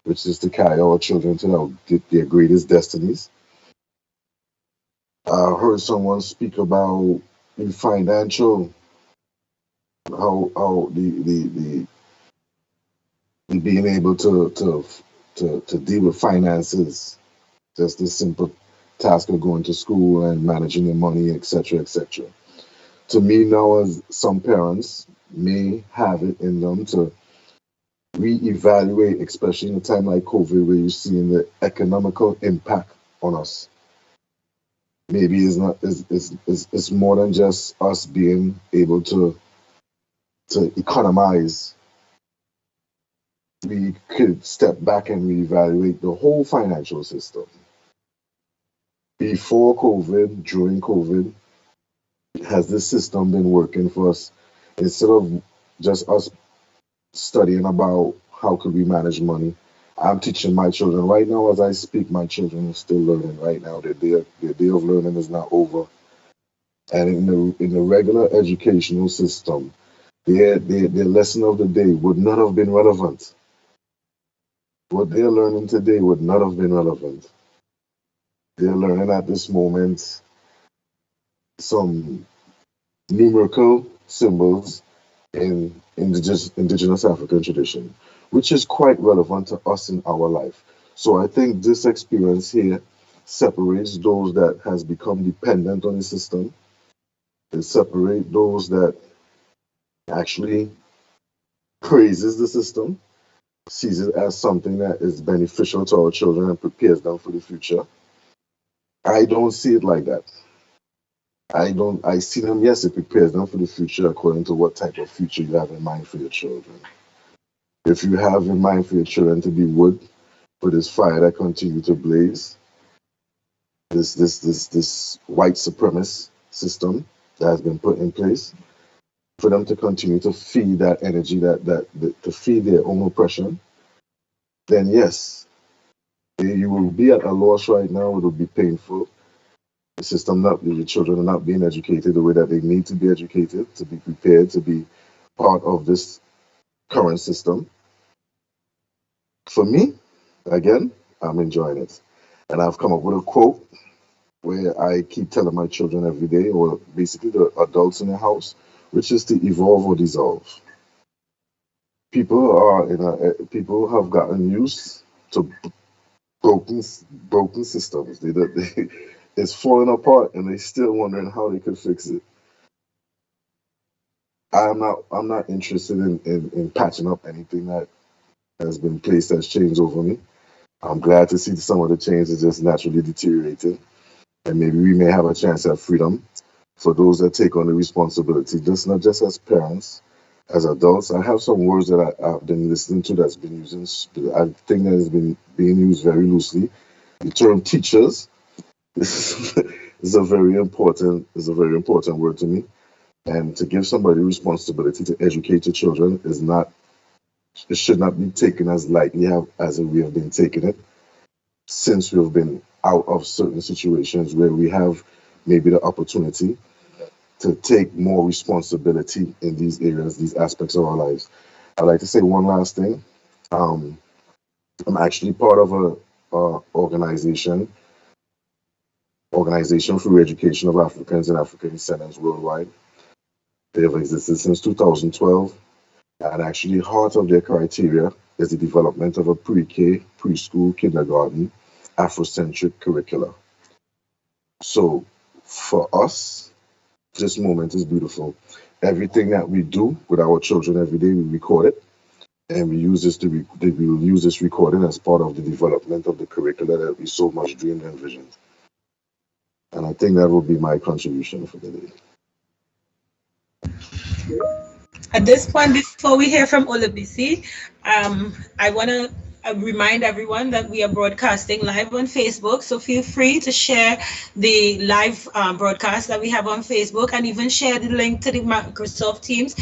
which is to carry our children to their greatest destinies. I heard someone speak about in financial, how the being able to deal with finances, just the simple task of going to school and managing your money, etc., etc. To me now, as some parents may have it in them to reevaluate, especially in a time like COVID, where you're seeing the economical impact on us. Maybe it's not it's more than just us being able to economize. We could step back and reevaluate the whole financial system. Before COVID, during COVID, has this system been working for us instead of just us studying about how could we manage money? I'm teaching my children right now as I speak. My children are still learning right now. Their day of learning is not over. And in the regular educational system, their lesson of the day would not have been relevant. What they're learning today would not have been relevant. They're learning at this moment some numerical symbols in indigenous African tradition, which is quite relevant to us in our life. So I think this experience here separates those that has become dependent on the system. It separates those that actually praises the system, sees it as something that is beneficial to our children and prepares them for the future. I don't see it like that. I see them, yes, it prepares them for the future according to what type of future you have in mind for your children. If you have in mind for your children to be wood for this fire that continue to blaze, this white supremacist system that has been put in place, for them to continue to feed that energy, to feed their own oppression, then yes, you will be at a loss right now. It will be painful. The system, not your children are not being educated the way that they need to be educated to be prepared to be part of this current system. For me, again, I'm enjoying it. And I've come up with a quote where I keep telling my children every day, or basically the adults in the house, which is to evolve or dissolve. People have gotten used to broken systems. It's falling apart, and they're still wondering how they could fix it. I'm not interested in patching up anything that has been placed as chains over me. I'm glad to see some of the chains is just naturally deteriorating, and maybe we may have a chance at freedom for those that take on the responsibility, just not just as parents, as adults. I have some words that I've been listening to that's been using. I think that has been being used very loosely. The term teachers is a very important word to me. And to give somebody responsibility to educate your children is not, it should not be taken as lightly as we have been taking it since we have been out of certain situations where we have maybe the opportunity to take more responsibility in these areas, these aspects of our lives. I'd like to say one last thing. Um, I'm actually part of a organization Organization for the Education of Africans and African Descendants Worldwide. They have existed since 2012, and actually heart of their criteria is the development of a pre-K, preschool, kindergarten, Afrocentric curricula. So for us, this moment is beautiful. Everything that we do with our children every day, we record it, and we use we will use this recording as part of the development of the curricula that we so much dreamed and visioned. And I think that will be my contribution for the day. At this point, before we hear from Olabisi, I want to remind everyone that we are broadcasting live on Facebook. So feel free to share the live broadcast that we have on Facebook, and even share the link to the Microsoft Teams.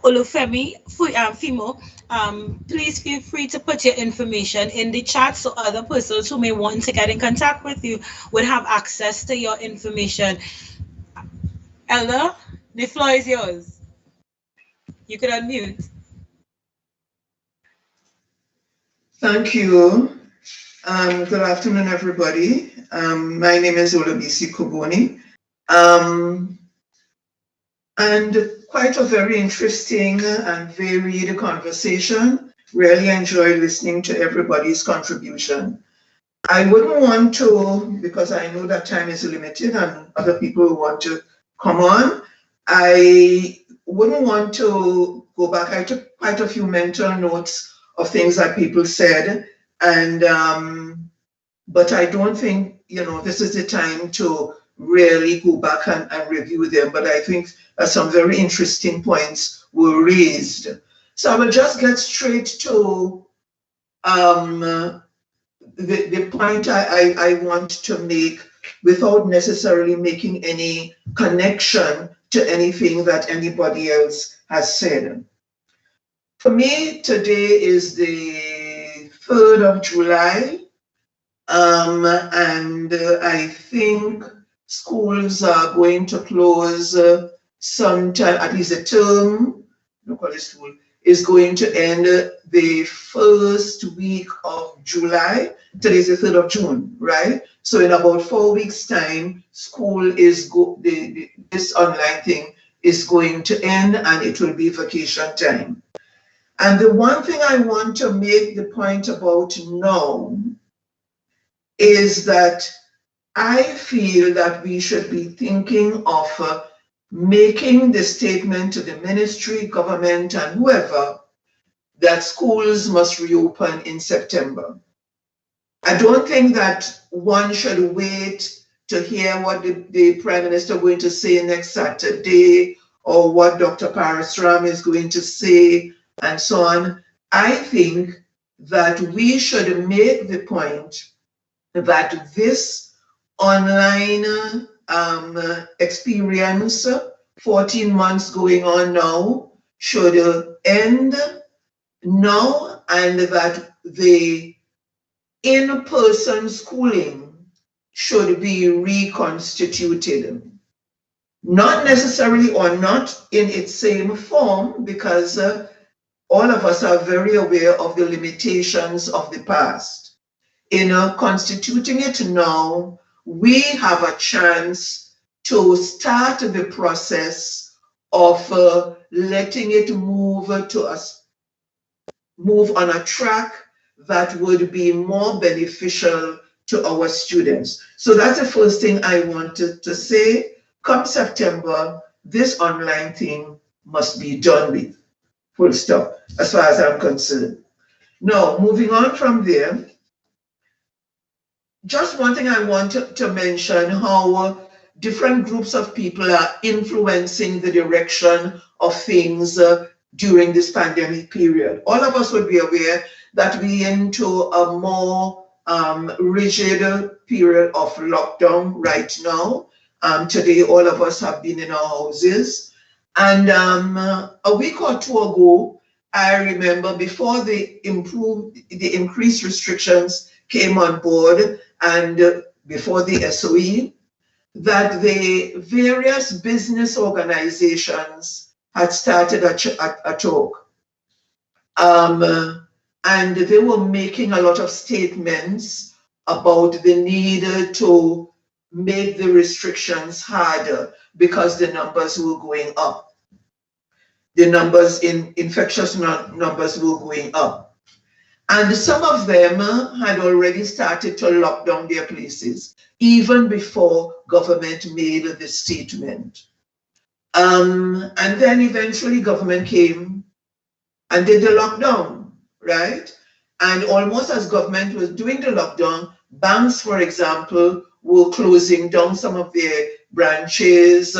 Olufemi, Fimo, please feel free to put your information in the chat so other persons who may want to get in contact with you would have access to your information. Ella, the floor is yours. You could unmute. Thank you. Good afternoon, everybody. My name is Olabisi Koboni. And quite a very interesting and varied conversation. Really enjoy listening to everybody's contribution. I wouldn't want to, because I know that time is limited and other people want to come on, I wouldn't want to go back. I took quite a few mental notes of things that people said, and but I don't think this is the time to really go back and review them. But I think some very interesting points were raised. So I will just get straight to the point I want to make without necessarily making any connection to anything that anybody else has said. For me, today is the 3rd of July, and I think schools are going to close sometime, at least the term, local school, is going to end the first week of July. Today is the 3rd of June, right? So in about 4 weeks' time, school is this online thing is going to end, and it will be vacation time. And the one thing I want to make the point about now is that I feel that we should be thinking of making the statement to the ministry, government, and whoever that schools must reopen in September. I don't think that one should wait to hear what the Prime Minister is going to say next Saturday, or what Dr. Parasram is going to say, and so on. I think that we should make the point that this online experience, 14 months going on now, should end now, and that the in-person schooling should be reconstituted. Not necessarily, or not in its same form, because all of us are very aware of the limitations of the past. In constituting it now, we have a chance to start the process of letting it move on a track that would be more beneficial to our students. So that's the first thing I wanted to say. Come September, this online thing must be done with. Full stop, as far as I'm concerned. Now, moving on from there, just one thing I want to mention, how different groups of people are influencing the direction of things during this pandemic period. All of us would be aware that we're into a more rigid period of lockdown right now. Today, all of us have been in our houses. And a week or two ago, I remember before the increased restrictions came on board, and before the SOE, that the various business organizations had started a talk. And they were making a lot of statements about the need to made the restrictions harder because the numbers were going up. The numbers in infectious numbers were going up. And some of them had already started to lock down their places, even before government made the statement. And then eventually government came and did the lockdown, right? And almost as government was doing the lockdown, banks, for example, were closing down some of their branches.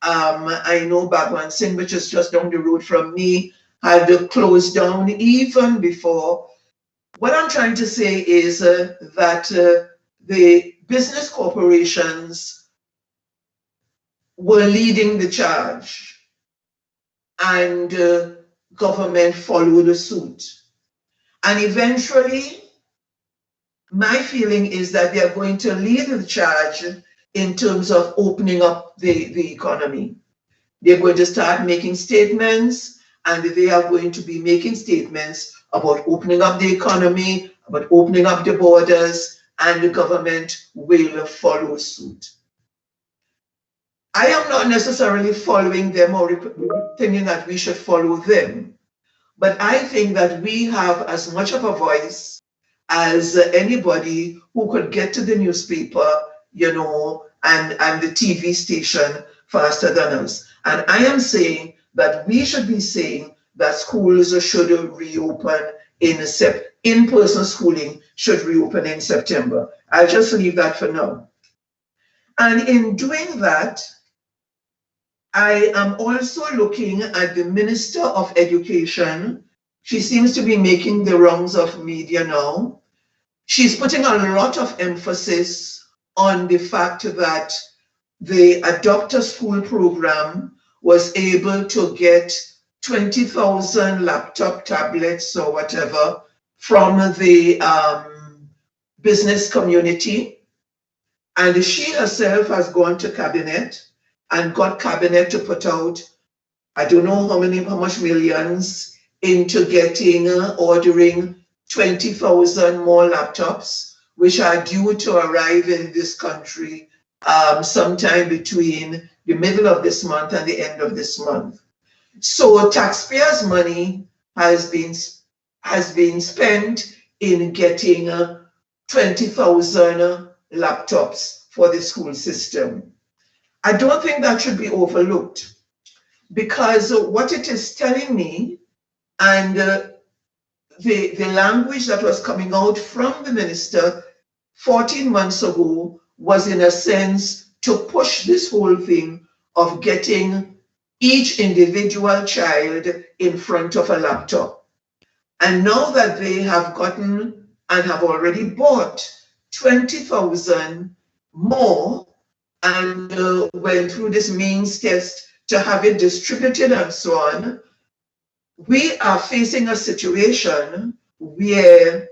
I know Bhagwan Singh, which is just down the road from me, had closed down even before. What I'm trying to say is that the business corporations were leading the charge, and government followed suit. And eventually, my feeling is that they are going to lead the charge in terms of opening up the economy. They're going to start making statements, and they are going to be making statements about opening up the economy, about opening up the borders, and the government will follow suit. I am not necessarily following them or thinking that we should follow them, but I think that we have as much of a voice as anybody who could get to the newspaper, and the TV station faster than us. And I am saying that we should be saying that schools should reopen in-person schooling should reopen in September. I'll just leave that for now. And in doing that, I am also looking at the Minister of Education. She seems to be making the rounds of media now. She's putting a lot of emphasis on the fact that the Adopt a School program was able to get 20,000 laptop tablets or whatever from the business community. And she herself has gone to cabinet and got cabinet to put out, I don't know how much millions into ordering 20,000 more laptops, which are due to arrive in this country sometime between the middle of this month and the end of this month. So taxpayers' money has been spent in getting 20,000 laptops for the school system. I don't think that should be overlooked, because what it is telling me, and the language that was coming out from the minister 14 months ago was in a sense to push this whole thing of getting each individual child in front of a laptop. And now that they have gotten and have already bought 20,000 more and went through this means test to have it distributed and so on, we are facing a situation where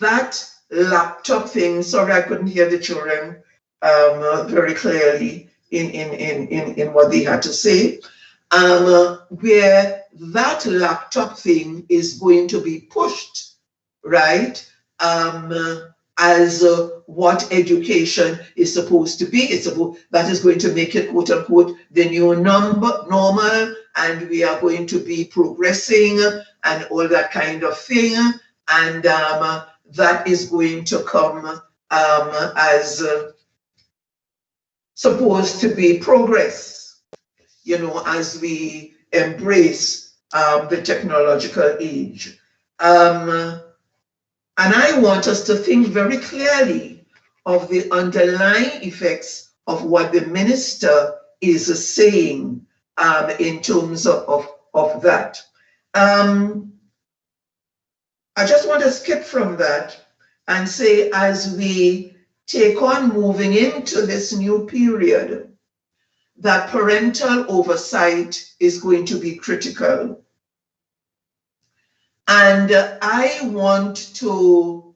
that laptop thing, sorry I couldn't hear the children very clearly in what they had to say, where that laptop thing is going to be pushed, right, as what education is supposed to be. That is going to make it, quote unquote, the new normal, and we are going to be progressing and all that kind of thing. And that is going to come as supposed to be progress, as we embrace the technological age. And I want us to think very clearly of the underlying effects of what the minister is saying in terms of that. I just want to skip from that and say, as we take on moving into this new period, that parental oversight is going to be critical. And I want to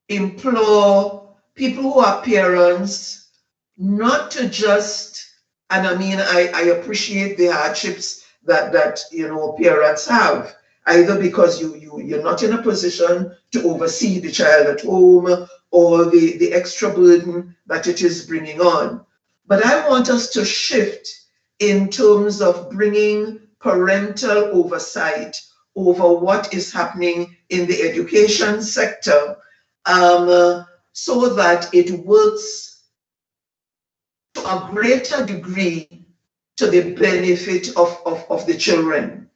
implore people who are parents not to just, and I mean, I appreciate the hardships that parents have, either because you're not in a position to oversee the child at home, or the extra burden that it is bringing on. But I want us to shift in terms of bringing parental oversight over what is happening in the education sector, so that it works to a greater degree to the benefit of the children,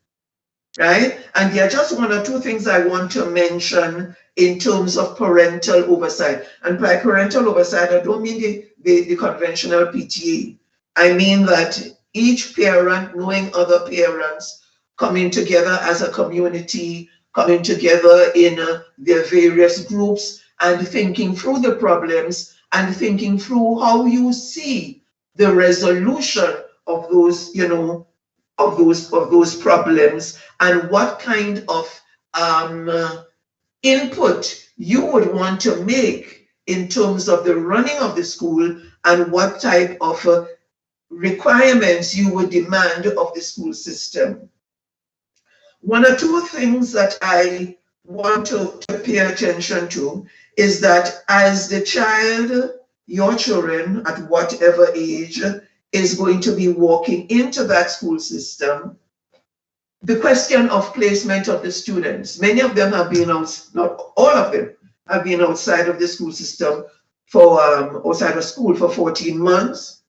right? And there are just one or two things I want to mention in terms of parental oversight. And by parental oversight, I don't mean the conventional PTA. I mean that each parent knowing other parents, coming together as a community, coming together in their various groups and thinking through the problems and thinking through how you see the resolution of those, of those problems, and what kind of input you would want to make in terms of the running of the school, and what type of requirements you would demand of the school system. One or two things that I want to pay attention to is that as the child, your children at whatever age, is going to be walking into that school system, the question of placement of the students, many of them have been out, not all of them, have been outside of the school system for, outside of school for 14 months.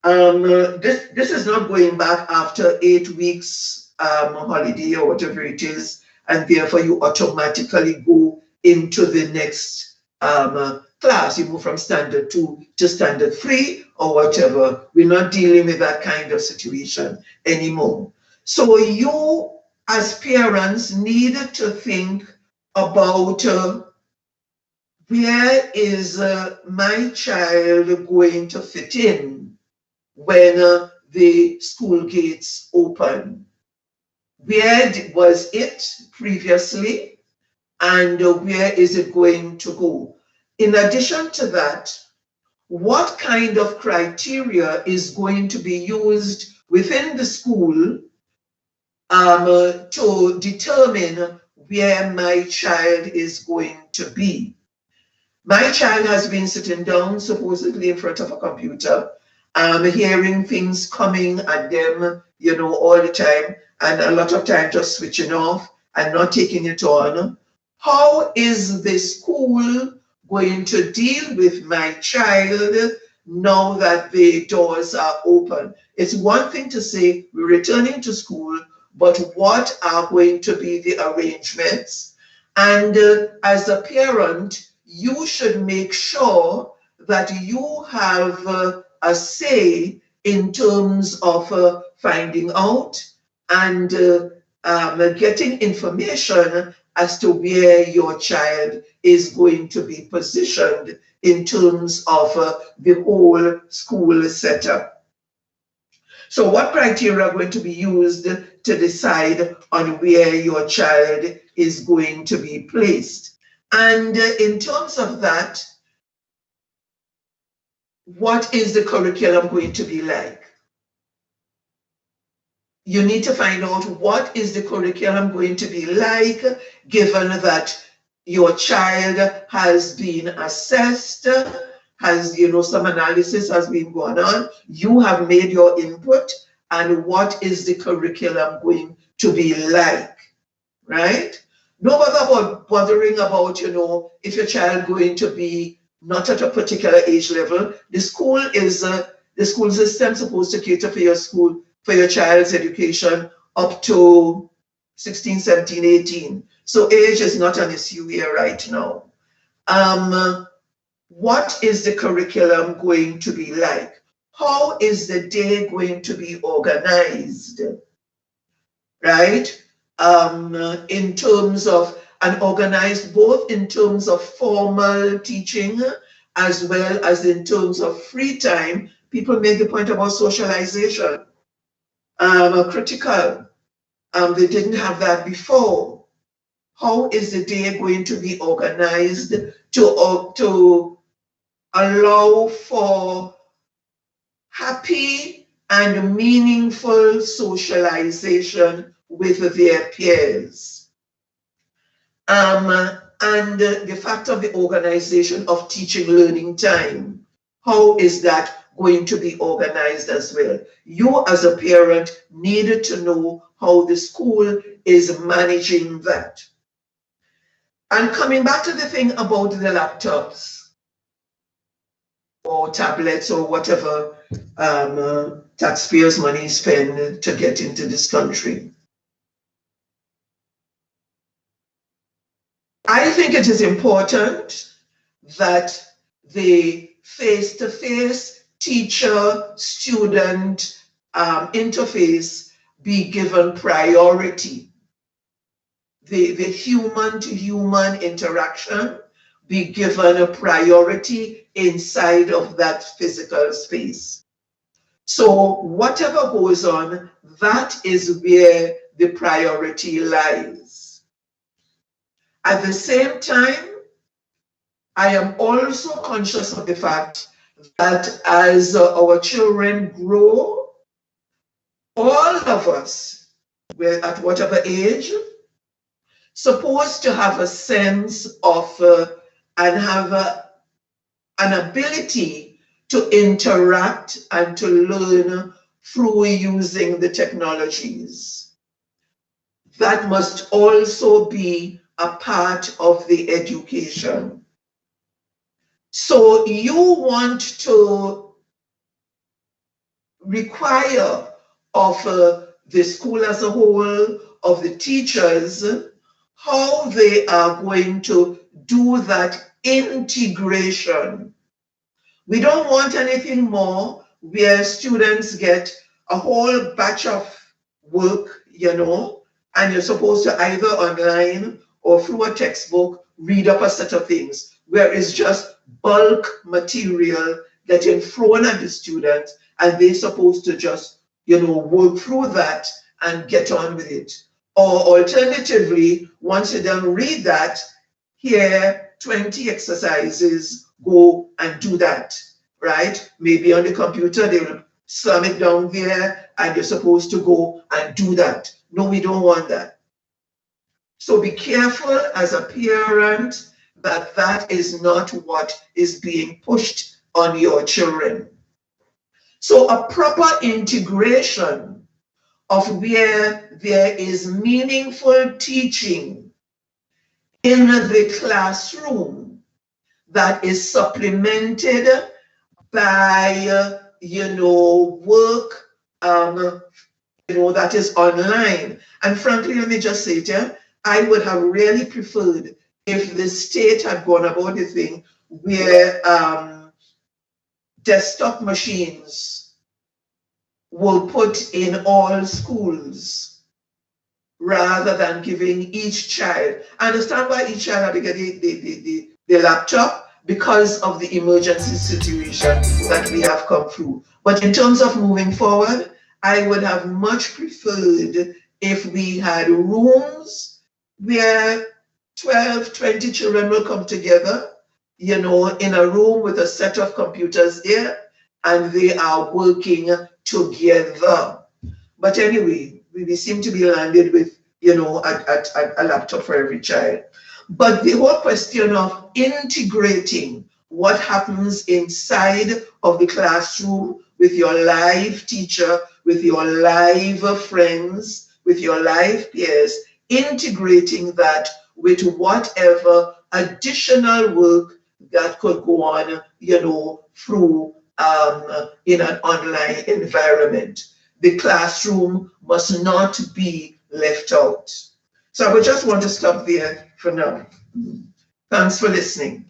This is not going back after 8 weeks holiday or whatever it is, and therefore you automatically go into the next class. You move from standard 2 to standard 3 or whatever. We're not dealing with that kind of situation anymore. So you as parents need to think about where is my child going to fit in when the school gates open? Where was it previously, and where is it going to go? In addition to that, what kind of criteria is going to be used within the school to determine where my child is going to be? My child has been sitting down supposedly in front of a computer, hearing things coming at them, all the time, and a lot of time just switching off and not taking it on. How is the school going to deal with my child now that the doors are open? It's one thing to say we're returning to school, but what are going to be the arrangements? And as a parent, you should make sure that you have a say in terms of finding out and getting information as to where your child is going to be positioned in terms of the whole school setup. So what criteria are going to be used to decide on where your child is going to be placed? And in terms of that, what is the curriculum going to be like? You need to find out what is the curriculum going to be like, given that your child has been assessed, has, some analysis has been going on, you have made your input, and what is the curriculum going to be like, right? No bother about bothering about, if your child going to be not at a particular age level. The school is, the school system supposed to cater for your school, for your child's education up to 16, 17, 18. So age is not an issue here right now. What is the curriculum going to be like? How is the day going to be organized, right? In terms of, and organized both in terms of formal teaching as well as in terms of free time. People make the point about socialization. Critical. They didn't have that before. How is the day going to be organized to allow for happy and meaningful socialization with their peers? and the fact of the organization of teaching learning time. How is that going to be organized as well? You as a parent need to know how the school is managing that. And coming back to the thing about the laptops or tablets or whatever taxpayers' money spent to get into this country. I think it is important that the face-to-face teacher-student interface be given priority. The human-to-human interaction be given a priority inside of that physical space. So whatever goes on, that is where the priority lies. At the same time, I am also conscious of the fact that as our children grow, all of us, at whatever age, supposed to have a sense of and have an ability to interact and to learn through using the technologies. That must also be a part of the education. So you want to require of the school as a whole, of the teachers, how they are going to do that integration. We don't want anything more where students get a whole batch of work, and you're supposed to either online or through a textbook read up a set of things, where it's just bulk material getting thrown at the students, and they're supposed to just, work through that and get on with it. Or alternatively, once you done read that, here 20 exercises, go and do that, right? Maybe on the computer, they will slam it down there and you're supposed to go and do that. No, we don't want that. So be careful as a parent that that is not what is being pushed on your children. So a proper integration of where there is meaningful teaching in the classroom that is supplemented by, work, that is online. And frankly, let me just say to you, I would have really preferred if the state had gone about the thing where desktop machines will put in all schools rather than giving each child. I understand why each child had to get the laptop because of the emergency situation that we have come through. But in terms of moving forward, I would have much preferred if we had rooms where 12, 20 children will come together, in a room with a set of computers there, and they are working together. But anyway, we seem to be landed with, a laptop for every child. But the whole question of integrating what happens inside of the classroom with your live teacher, with your live friends, with your live peers, integrating that with whatever additional work that could go on, through in an online environment. The classroom must not be left out. So I would just want to stop there for now. Thanks for listening.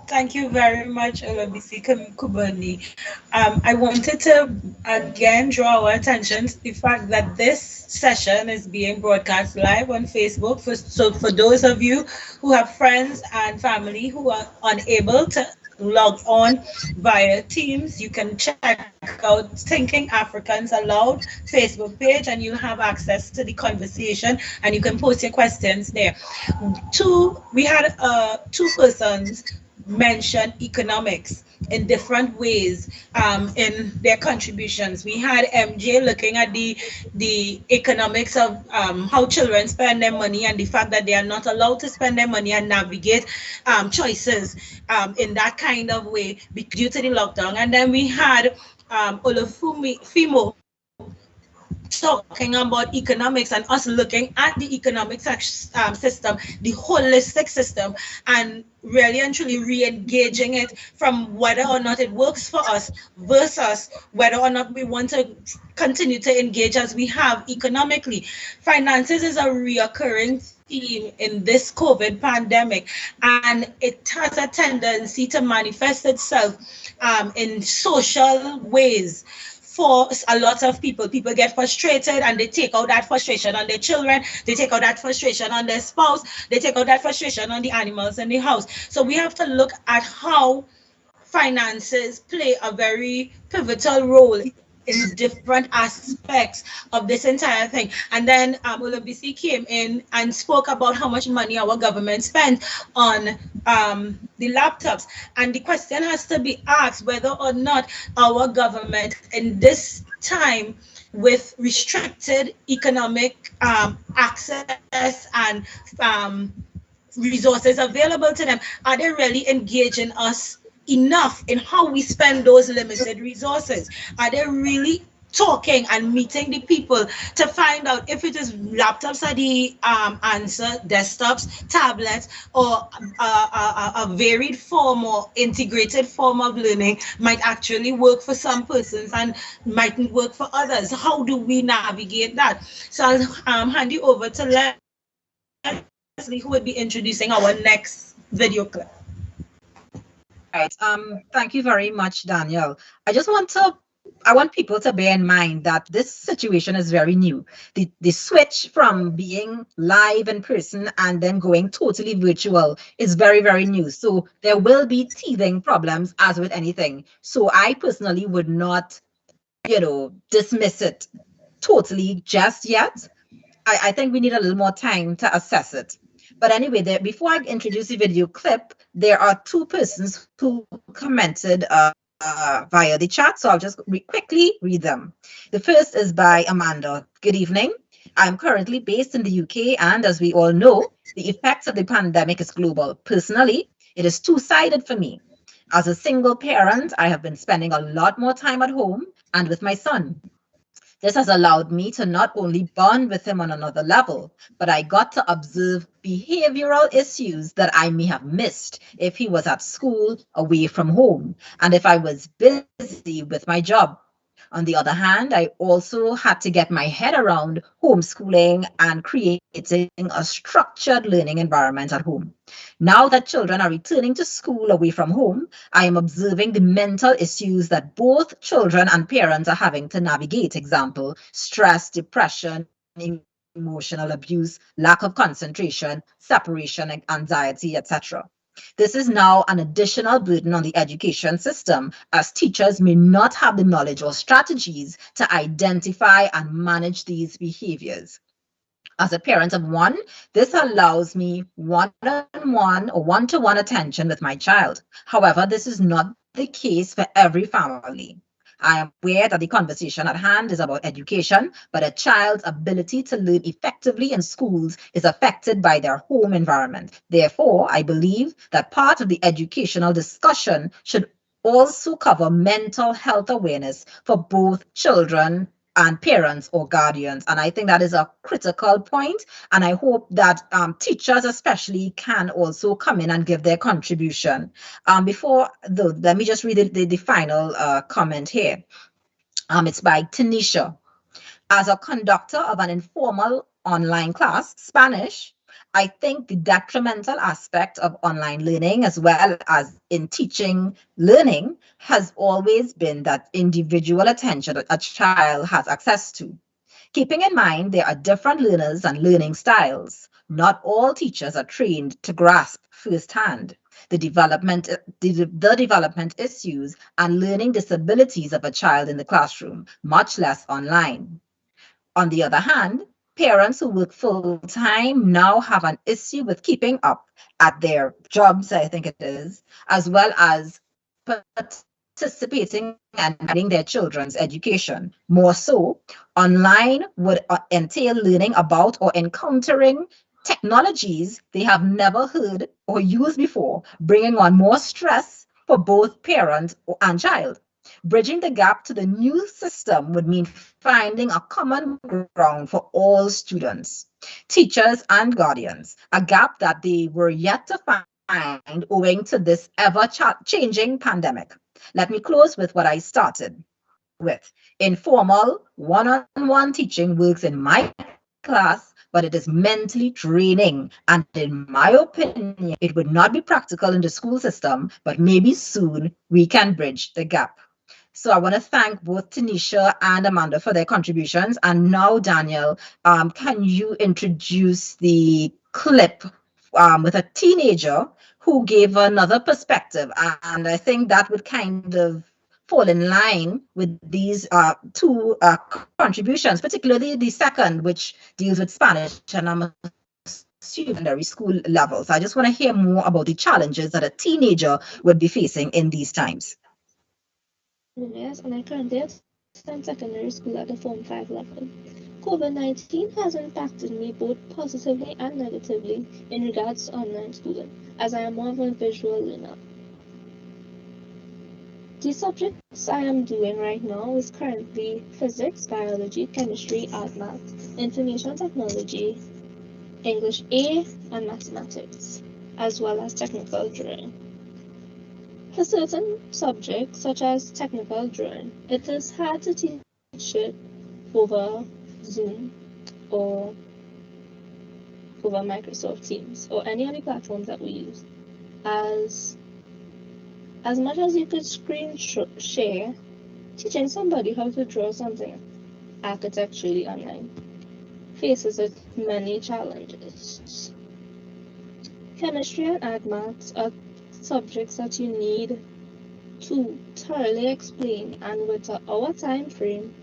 Thank you very much, Olabisi Kubani. I wanted to again draw our attention to the fact that this session is being broadcast live on Facebook. So for those of you who have friends and family who are unable to log on via Teams, you can check out Thinking Africans Aloud Facebook page and you'll have access to the conversation and you can post your questions there. We had two persons mention economics in different ways in their contributions. We had MJ looking at the economics of how children spend their money and the fact that they are not allowed to spend their money and navigate choices in that kind of way due to the lockdown. And then we had Olufumi Fimo talking about economics and us looking at the economic system, the holistic system, and really and truly re-engaging it from whether or not it works for us versus whether or not we want to continue to engage as we have economically. Finances is a reoccurring theme in this COVID pandemic, and it has a tendency to manifest itself in social ways for a lot of people. People get frustrated and they take out that frustration on their children, they take out that frustration on their spouse, they take out that frustration on the animals in the house. So we have to look at how finances play a very pivotal role in different aspects of this entire thing. And then Olabisi came in and spoke about how much money our government spent on the laptops. And the question has to be asked whether or not our government in this time with restricted economic access and resources available to them, are they really engaging us enough in how we spend those limited resources? Are they really talking and meeting the people to find out if it is laptops are the answer, desktops, tablets, or a varied form or integrated form of learning might actually work for some persons and mightn't work for others? How do we navigate that? So I'll hand you over to Leslie, who would be introducing our next video clip. Right. Thank you very much, Daniel. I want people to bear in mind that this situation is very new. The switch from being live in person and then going totally virtual is very, very new. So there will be teething problems as with anything. So I personally would not, dismiss it totally just yet. I think we need a little more time to assess it. But anyway, before I introduce the video clip, there are two persons who commented via the chat, so I'll just quickly read them. The first is by Amanda. Good evening. I'm currently based in the UK, and as we all know, the effects of the pandemic is global. Personally, it is two-sided for me. As a single parent, I have been spending a lot more time at home and with my son. This has allowed me to not only bond with him on another level, but I got to observe behavioral issues that I may have missed if he was at school away from home and if I was busy with my job. On the other hand, I also had to get my head around homeschooling and creating a structured learning environment at home. Now that children are returning to school away from home, I am observing the mental issues that both children and parents are having to navigate. Example, stress, depression, emotional abuse, lack of concentration, separation, anxiety, etc. This is now an additional burden on the education system, as teachers may not have the knowledge or strategies to identify and manage these behaviors. As a parent of one, this allows me one-on-one or one-to-one attention with my child. However, this is not the case for every family. I am aware that the conversation at hand is about education, but a child's ability to learn effectively in schools is affected by their home environment. Therefore, I believe that part of the educational discussion should also cover mental health awareness for both children and parents or guardians. And I think that is a critical point. And I hope that teachers especially can also come in and give their contribution. Let me just read the final comment here. It's by Tanisha. As a conductor of an informal online class, Spanish, I think the detrimental aspect of online learning, as well as in teaching learning, has always been that individual attention that a child has access to. Keeping in mind there are different learners and learning styles, not all teachers are trained to grasp firsthand the development issues and learning disabilities of a child in the classroom, much less online. On the other hand, Parents who work full time now have an issue with keeping up at their jobs, I think it is, as well as participating and guiding their children's education. More so, online would entail learning about or encountering technologies they have never heard or used before, bringing on more stress for both parent and child. Bridging the gap to the new system would mean finding a common ground for all students, teachers, and guardians, a gap that they were yet to find owing to this ever changing pandemic. Let me close with what I started with. Informal, one on one teaching works in my class, but it is mentally draining. And in my opinion, it would not be practical in the school system, but maybe soon we can bridge the gap. So I want to thank both Tanisha and Amanda for their contributions. And now, Daniel, can you introduce the clip with a teenager who gave another perspective? And I think that would kind of fall in line with these two contributions, particularly the second, which deals with Spanish, and I'm assuming secondary school level. So I just want to hear more about the challenges that a teenager would be facing in these times. Yes, and I currently attend secondary school at the Form 5 level. COVID-19 has impacted me both positively and negatively in regards to online schooling, as I am more of a visual learner. The subjects I am doing right now is currently physics, biology, chemistry, art, math, information technology, English A, and mathematics, as well as technical drawing. For certain subjects, such as technical drawing, it is hard to teach it over Zoom or over Microsoft Teams or any of the platforms that we use. As much as you could screen share, teaching somebody how to draw something architecturally online faces it many challenges. Chemistry and art maths are subjects that you need to thoroughly explain, and with our time frame,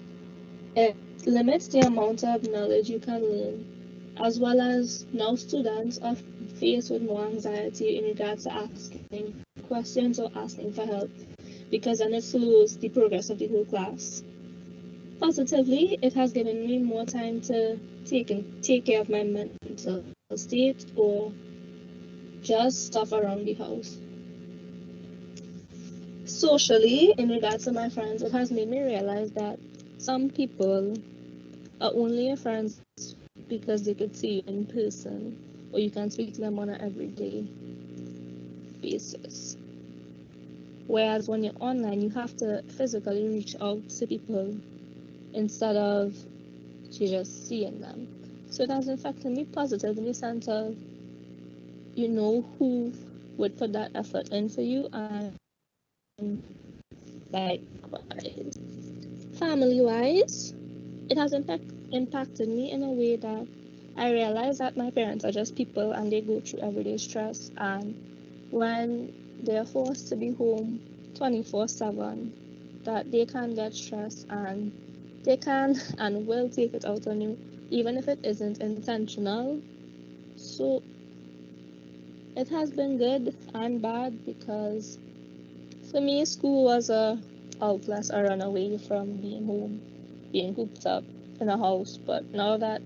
it limits the amount of knowledge you can learn, as well as now students are faced with more anxiety in regards to asking questions or asking for help, because then it slows the progress of the whole class. Positively, it has given me more time to take care of my mental state or just stuff around the house. Socially, in regards to my friends, it has made me realize that some people are only your friends because they could see you in person or you can speak to them on an everyday basis. Whereas when you're online, you have to physically reach out to people instead of just seeing them. So it has affected me positive in the sense of you know who would put that effort in for you, and likewise. Family-wise, it has impacted me in a way that I realize that my parents are just people and they go through everyday stress, and when they're forced to be home 24/7, that they can get stressed and they can and will take it out on you, even if it isn't intentional. So it has been good and bad because for me, school was a outlet, a runaway from being home, being cooped up in a house. But now that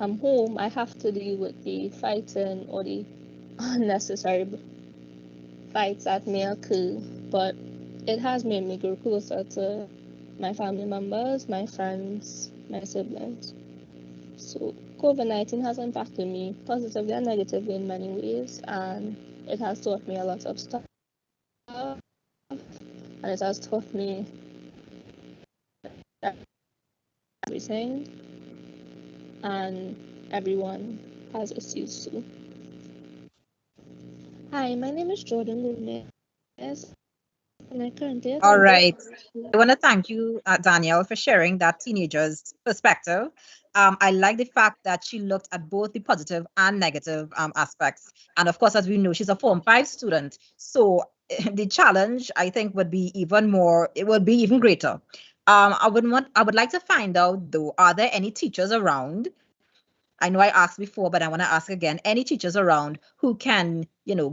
I'm home, I have to deal with the fighting or the unnecessary fights that may occur. But it has made me grow closer to my family members, my friends, my siblings. So COVID-19 has impacted me positively and negatively in many ways, and it has taught me a lot of stuff, and it has taught me everything, and everyone has issues too. Hi, my name is Jordan Gomez, and I currently All attend right. I want to thank you, Danielle, for sharing that teenager's perspective. I like the fact that she looked at both the positive and negative aspects. And of course, as we know, she's a Form 5 student. So the challenge, I think, would be even more, it would be even greater. I would like to find out though, are there any teachers around? I know I asked before, but I want to ask again, any teachers around who can,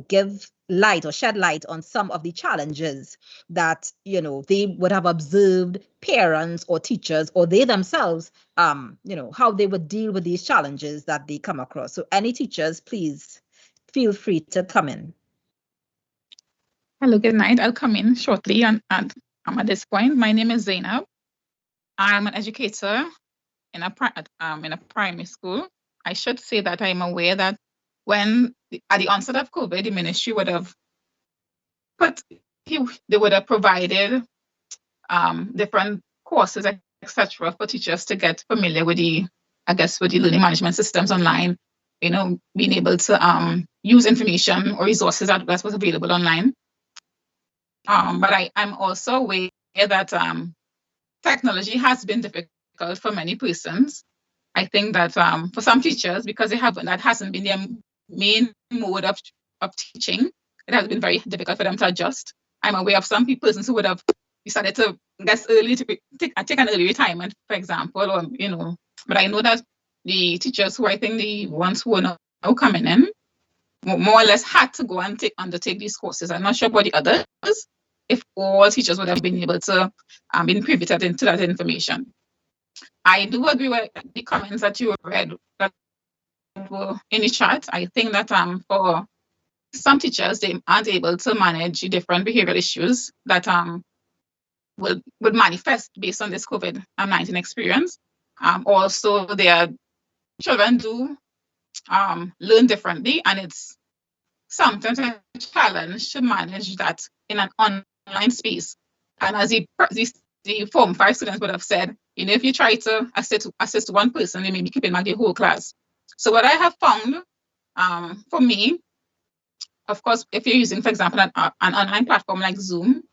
give light or shed light on some of the challenges that, they would have observed parents or teachers or they themselves, how they would deal with these challenges that they come across. So any teachers, please feel free to come in. Hello, good night. I'll come in shortly and at this point. My name is Zainab. I'm an educator in a primary school. I should say that I'm aware that at the onset of COVID, the ministry would have provided different courses, etc., for teachers to get familiar with the learning management systems online. Being able to use information or resources that was available online. But I'm also aware that technology has been difficult for many persons. I think that for some teachers, because that hasn't been their main mode of teaching, it has been very difficult for them to adjust. I'm aware of some persons who would have decided to early to take an early retirement, for example, or But I know that the teachers who I think the ones who are now coming in more or less had to go and undertake these courses. I'm not sure about the others, if all teachers would have been able to been privy to that information. I do agree with the comments that you read that were in the chat. I think that for some teachers, they aren't able to manage different behavioral issues that would manifest based on this COVID-19 experience. Also, their children do learn differently, and it's sometimes a challenge to manage that in an online space. And as the Form 5 students would have said, if you try to assist one person, they may be keeping back the whole class. So what I have found for me, of course, if you're using, for example, an online platform like Zoom,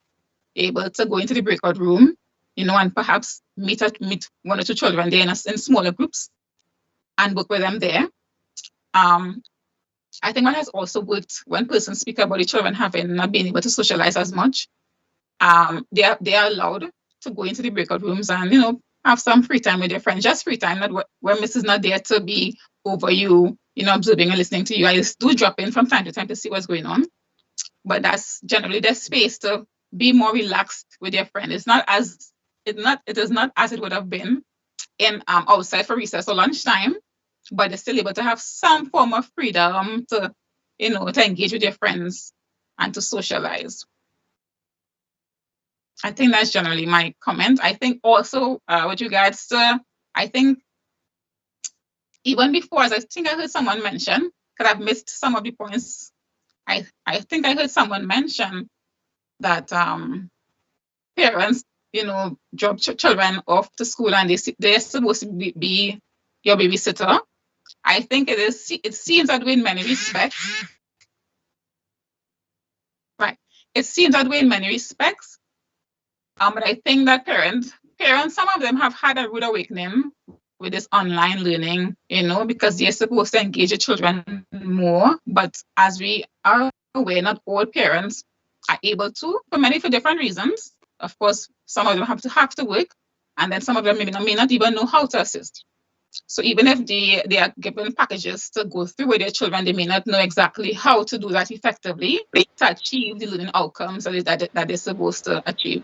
you're able to go into the breakout room, and perhaps meet one or two children there in smaller groups and work with them there. I think what has also worked when persons speak about the children not being able to socialize as much, they are allowed to go into the breakout rooms and have some free time with their friends, just free time, not where Mrs. not there to be over you, observing and listening to you. I do drop in from time to time to see what's going on, but that's generally their space to be more relaxed with their friend. It is not as it would have been in outside for recess or lunchtime, but they're still able to have some form of freedom to engage with their friends and to socialize. I think that's generally my comment. I think also with regards to, I think even before, as I think I heard someone mention, because I've missed some of the points, I think I heard someone mention that parents, drop children off to school and they're supposed to be your babysitter. I think it seems that way in many respects. Right. It seems that way in many respects. But I think that parents, some of them have had a rude awakening with this online learning, because they're supposed to engage the children more. But as we are aware, not all parents are able to, for different reasons. Of course, some of them have to work, and then some of them may not even know how to assist. So even if they are given packages to go through with their children, they may not know exactly how to do that effectively to achieve the learning outcomes that they're supposed to achieve.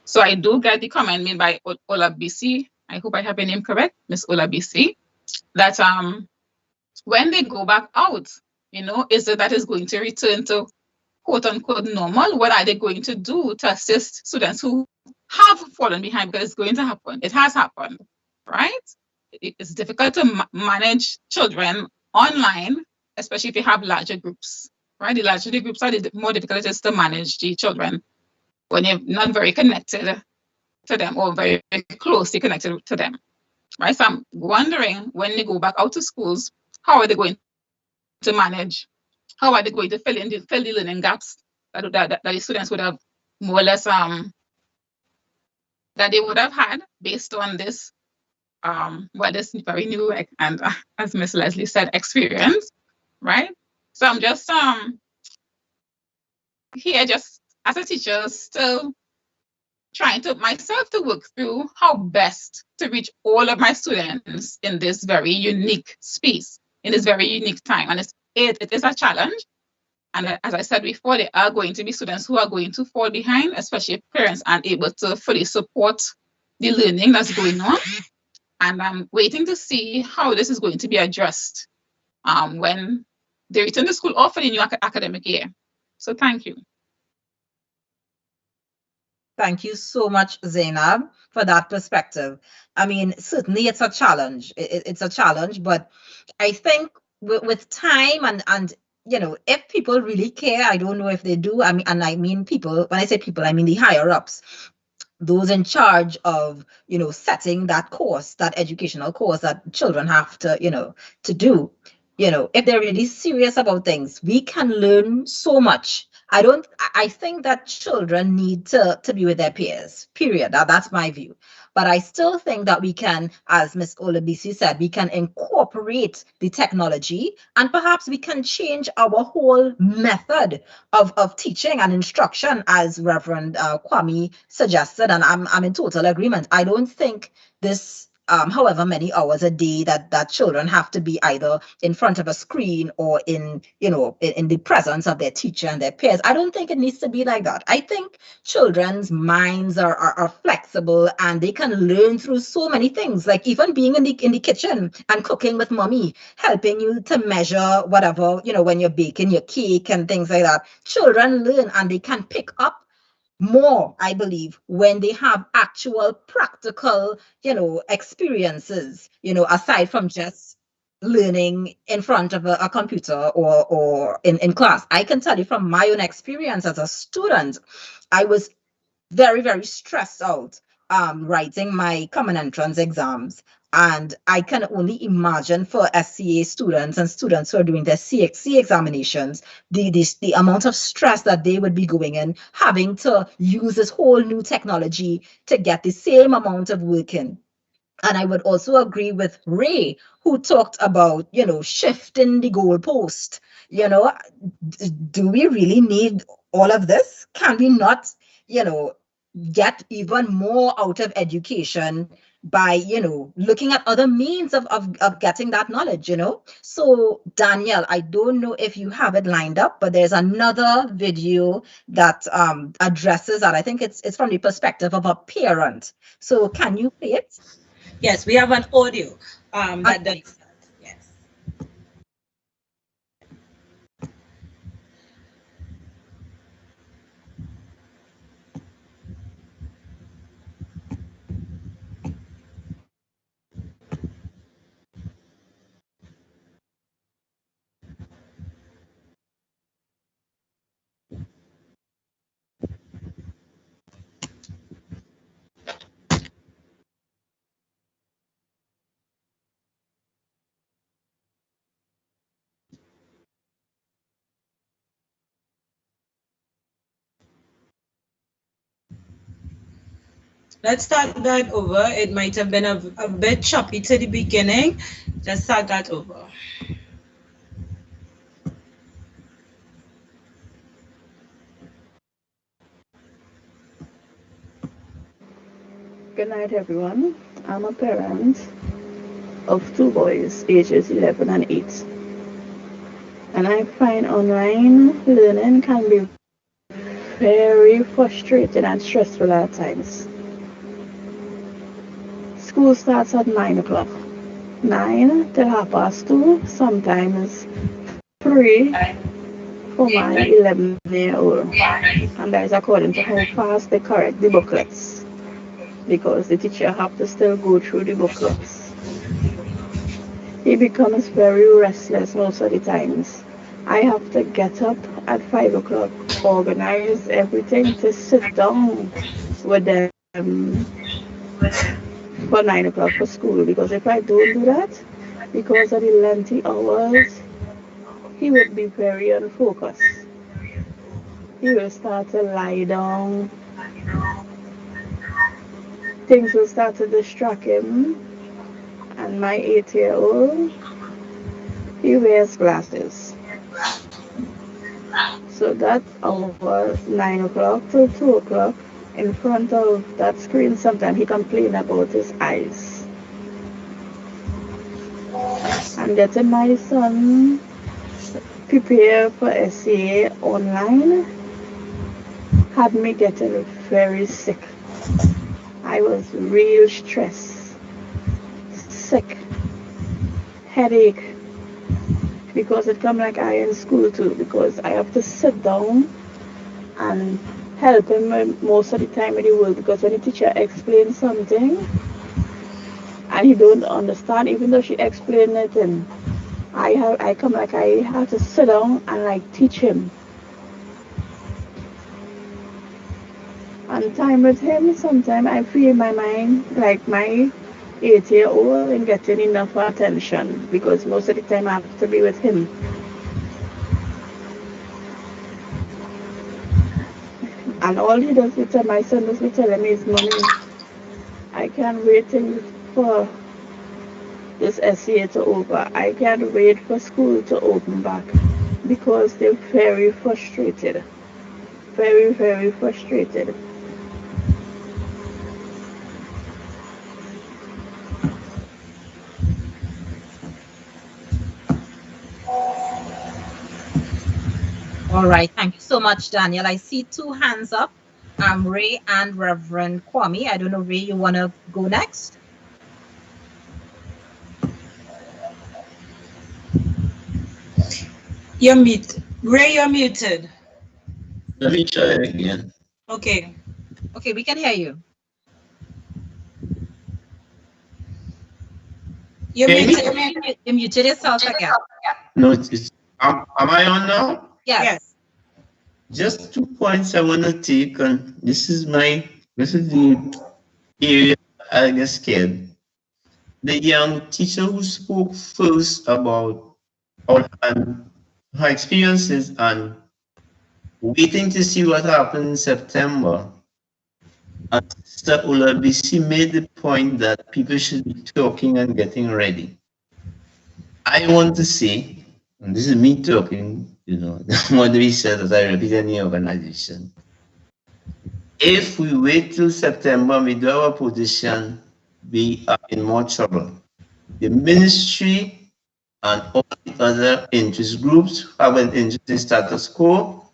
So I do get the comment made by Ola BC. I hope I have your name correct, Miss Ola BC, that when they go back out, is that is going to return to quote unquote normal? What are they going to do to assist students who have fallen behind? Because it's going to happen. It has happened, right? It's difficult to manage children online, especially if you have larger groups, right? The larger the groups are, the more difficult it is to manage the children when you're not very connected to them or very, very closely connected to them, right? So I'm wondering, when they go back out to schools, how are they going to manage? How are they going to fill the learning gaps that the students would have more or less that they would have had based on this this very new and as Miss Leslie said, experience, right? So I'm just here just as a teacher, still trying to myself to work through how best to reach all of my students in this very unique space, in this very unique time. And it is a challenge. And as I said before, there are going to be students who are going to fall behind, especially if parents aren't able to fully support the learning that's going on. And I'm waiting to see how this is going to be addressed when they return to school or for the new academic year. So thank you. Thank you so much, Zainab, for that perspective. I mean, certainly it's a challenge. It's a challenge, but I think with time and if people really care, I don't know if they do. I mean, and I mean people. When I say people, I mean the higher ups, those in charge of setting that course, that educational course that children have to do. If they're really serious about things, we can learn so much. I think that children need to be with their peers, period. That's my view. But I still think that we can, as Ms. Olabisi said, we can incorporate the technology, and perhaps we can change our whole method of teaching and instruction, as Reverend Kwame suggested, and I'm in total agreement. I don't think this however many hours a day that children have to be either in front of a screen or in the presence of their teacher and their peers. I don't think it needs to be like that. I think children's minds are flexible, and they can learn through so many things, like even being in the kitchen and cooking with mommy, helping you to measure whatever, when you're baking your cake and things like that. Children learn, and they can pick up more, I believe, when they have actual practical, experiences, aside from just learning in front of a computer or in class. I can tell you from my own experience as a student, I was very, very stressed out writing my common entrance exams. And I can only imagine for SCA students and students who are doing their CXC examinations, the amount of stress that they would be going in, having to use this whole new technology to get the same amount of work in. And I would also agree with Ray, who talked about, shifting the goalpost. Do we really need all of this? Can we not, get even more out of education by, looking at other means of getting that knowledge, So, Danielle, I don't know if you have it lined up, but there's another video that addresses that. I think it's from the perspective of a parent. So can you play it? Yes, we have an audio that does that. Yes. Let's start that over. It might have been a bit choppy to the beginning. Just start that over. Good night, everyone. I'm a parent of two boys, ages 11 and 8. And I find online learning can be very frustrating and stressful at times. School starts at 9 o'clock. 9 till 2:30, sometimes 3 for my 11-year-old. And that is according to how fast they correct the booklets, because the teacher have to still go through the booklets. He becomes very restless most of the times. I have to get up at 5 o'clock, organize everything to sit down with them for 9 o'clock for school, because if I don't do that, because of the lengthy hours, he would be very unfocused. He will start to lie down. Things will start to distract him. And my 8-year-old, he wears glasses. So that hour, 9 o'clock till 2 o'clock, in front of that screen, sometimes he complain about his eyes. And getting my son prepare for essay online had me getting very sick. I was real stressed, sick, headache, because it come like I in school too, because I have to sit down and help him most of the time with the work, because when the teacher explains something and he don't understand, even though she explained it, and I come like I have to sit down and like teach him. And time with him, sometimes I feel in my mind like my 8-year-old and getting enough attention, because most of the time I have to be with him. And all he does is tell my son does tell him is, Mommy, I can't wait for this essay to over. I can't wait for school to open back, because they're very frustrated. Very, very frustrated. All right. Thank you so much, Daniel. I see two hands up. Ray and Reverend Kwame. I don't know, Ray, you want to go next? You're muted. Ray, you're muted. Let me try again. Okay. Okay, we can hear you. You're Can you muted. You muted yourself again. No, am I on now? Yes. Just 2 points I want to take, and this is the area I get scared. The young teacher who spoke first about her experiences and waiting to see what happened in September. And Sister Olabisi made the point that people should be talking and getting ready. I want to say, and this is me talking, what we said that I represent the organization. If we wait till September, we do our position, we are in more trouble. The ministry and all the other interest groups who have an interest in status quo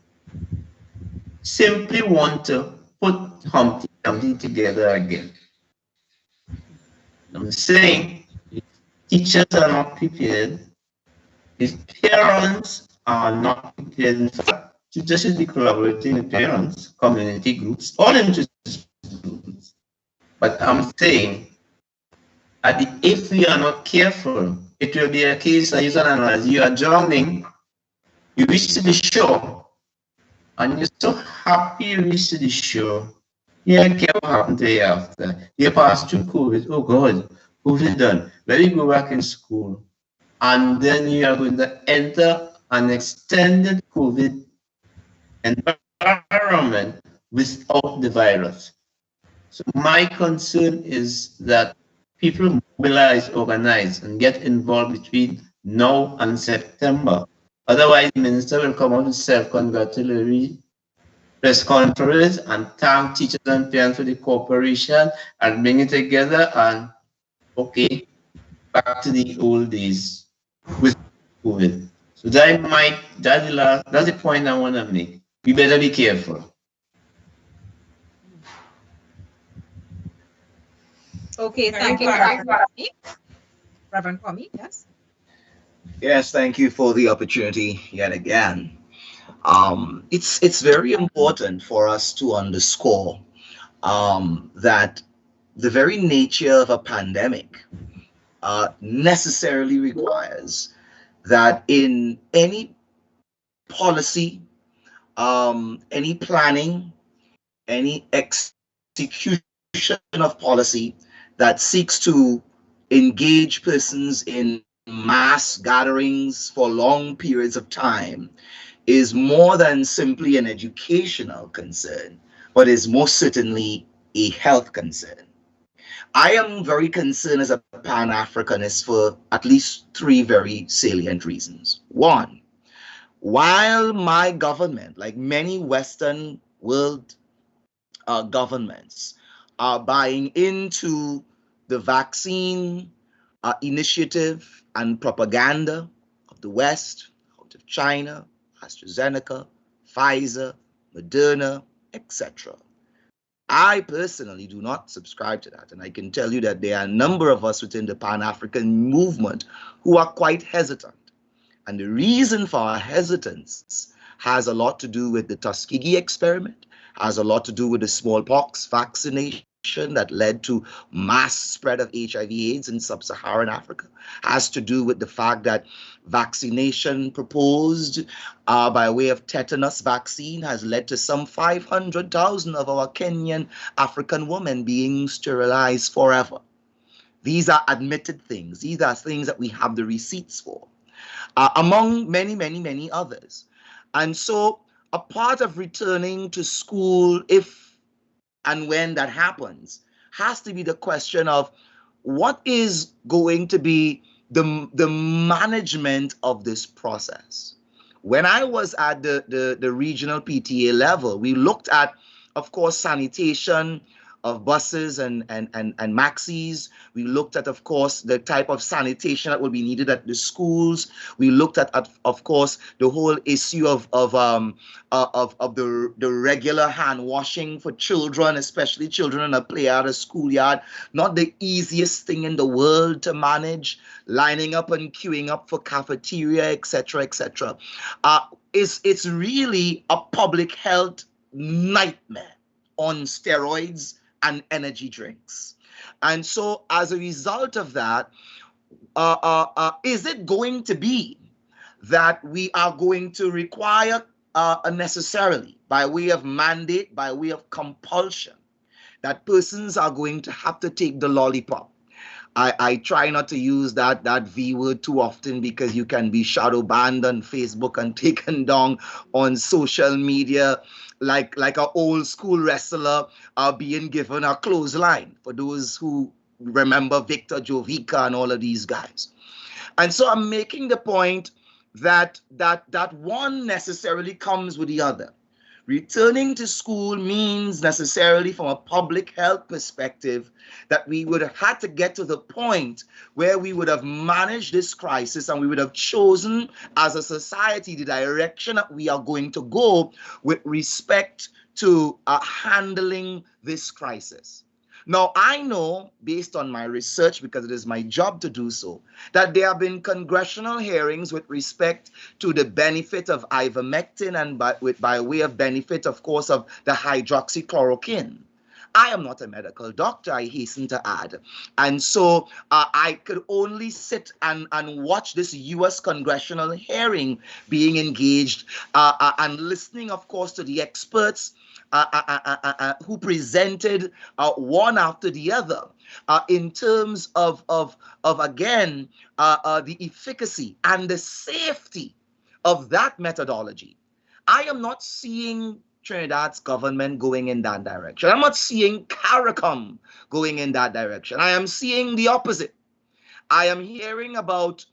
simply want to put Humpty Dumpty together again. I'm saying if teachers are not prepared, if parents are not prepared, in fact, teachers should be collaborating with parents, community groups, all interest groups. But I'm saying, if we are not careful, it will be a case, I use an analogy, you are drowning, you reach to the shore, and you're so happy you reach to the shore. You don't care what happened to you after. You passed through COVID, oh God, COVID done. Let me go back in school. And then you are going to enter an extended COVID environment without the virus. So my concern is that people mobilize, organize, and get involved between now and September. Otherwise, the minister will come out with self-congratulatory press conference and thank teachers and parents for the cooperation and bring it together and, okay, back to the old days with COVID. So that's the point I want to make. We better be careful. Okay, thank you, Reverend Kwame. Yes. Yes, thank you for the opportunity yet again. It's very important for us to underscore that the very nature of a pandemic necessarily requires that in any policy, any planning, any execution of policy that seeks to engage persons in mass gatherings for long periods of time is more than simply an educational concern, but is most certainly a health concern. I am very concerned as a Pan Africanist for at least three very salient reasons. One, while my government, like many Western world governments are buying into the vaccine initiative and propaganda of the West, out of China, AstraZeneca, Pfizer, Moderna, etc. I personally do not subscribe to that. And I can tell you that there are a number of us within the Pan-African movement who are quite hesitant. And the reason for our hesitance has a lot to do with the Tuskegee experiment, has a lot to do with the smallpox vaccination that led to mass spread of HIV/AIDS in sub-Saharan Africa, has to do with the fact that vaccination proposed by way of tetanus vaccine has led to some 500,000 of our Kenyan African women being sterilized forever. These are admitted things. These are things that we have the receipts for, among many, many, many others. And so a part of returning to school, if and when that happens, has to be the question of what is going to be the management of this process. When I was at the regional PTA level, we looked at, of course, sanitation of buses and maxis. We looked at, of course, the type of sanitation that would be needed at the schools. We looked at of course, the whole issue of the regular hand washing for children, especially children in a play or schoolyard. Not the easiest thing in the world to manage, lining up and queuing up for cafeteria, etc., etc. It's really a public health nightmare on steroids and energy drinks. And so as a result of that, is it going to be that we are going to require necessarily, by way of mandate, by way of compulsion, that persons are going to have to take the lollipop? I try not to use that V word too often, because you can be shadow banned on Facebook and taken down on social media like an old school wrestler being given a clothesline, for those who remember Victor Jovica and all of these guys. And so I'm making the point that one necessarily comes with the other. Returning to school means necessarily, from a public health perspective, that we would have had to get to the point where we would have managed this crisis, and we would have chosen as a society the direction that we are going to go with respect to handling this crisis. Now, I know, based on my research, because it is my job to do so, that there have been congressional hearings with respect to the benefit of ivermectin and by way of benefit, of course, of the hydroxychloroquine. I am not a medical doctor, I hasten to add. And so I could only sit and watch this U.S. congressional hearing being engaged and listening, of course, to the experts who presented one after the other in terms of again, the efficacy and the safety of that methodology. I am not seeing Trinidad's government going in that direction. I'm not seeing CARICOM going in that direction. I am seeing the opposite. I am hearing about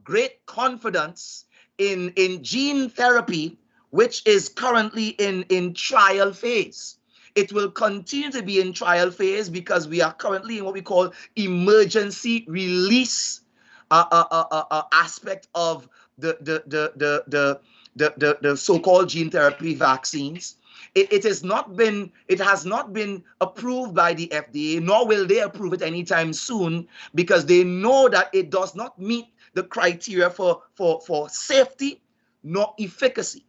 great confidence in gene therapy, which is currently in trial phase. It will continue to be in trial phase because we are currently in what we call emergency release aspect of the so-called gene therapy vaccines. It has not been approved by the FDA, nor will they approve it anytime soon, because they know that it does not meet the criteria for safety nor efficacy.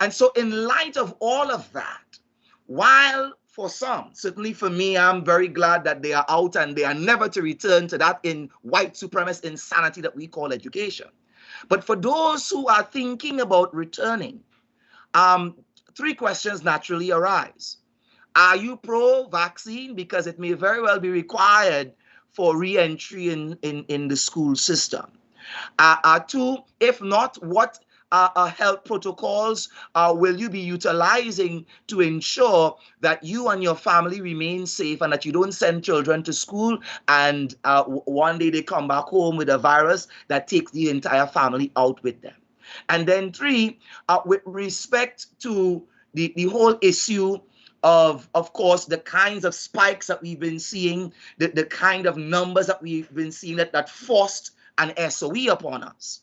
And so in light of all of that, while for some, certainly for me, I'm very glad that they are out and they are never to return to that in white supremacist insanity that we call education. But for those who are thinking about returning, three questions naturally arise. Are you pro-vaccine? Because it may very well be required for re-entry in the school system. Two, if not, what health protocols will you be utilizing to ensure that you and your family remain safe and that you don't send children to school and one day they come back home with a virus that takes the entire family out with them? And then three, with respect to the whole issue of course, the kinds of spikes that we've been seeing, the kind of numbers that we've been seeing that forced an SOE upon us?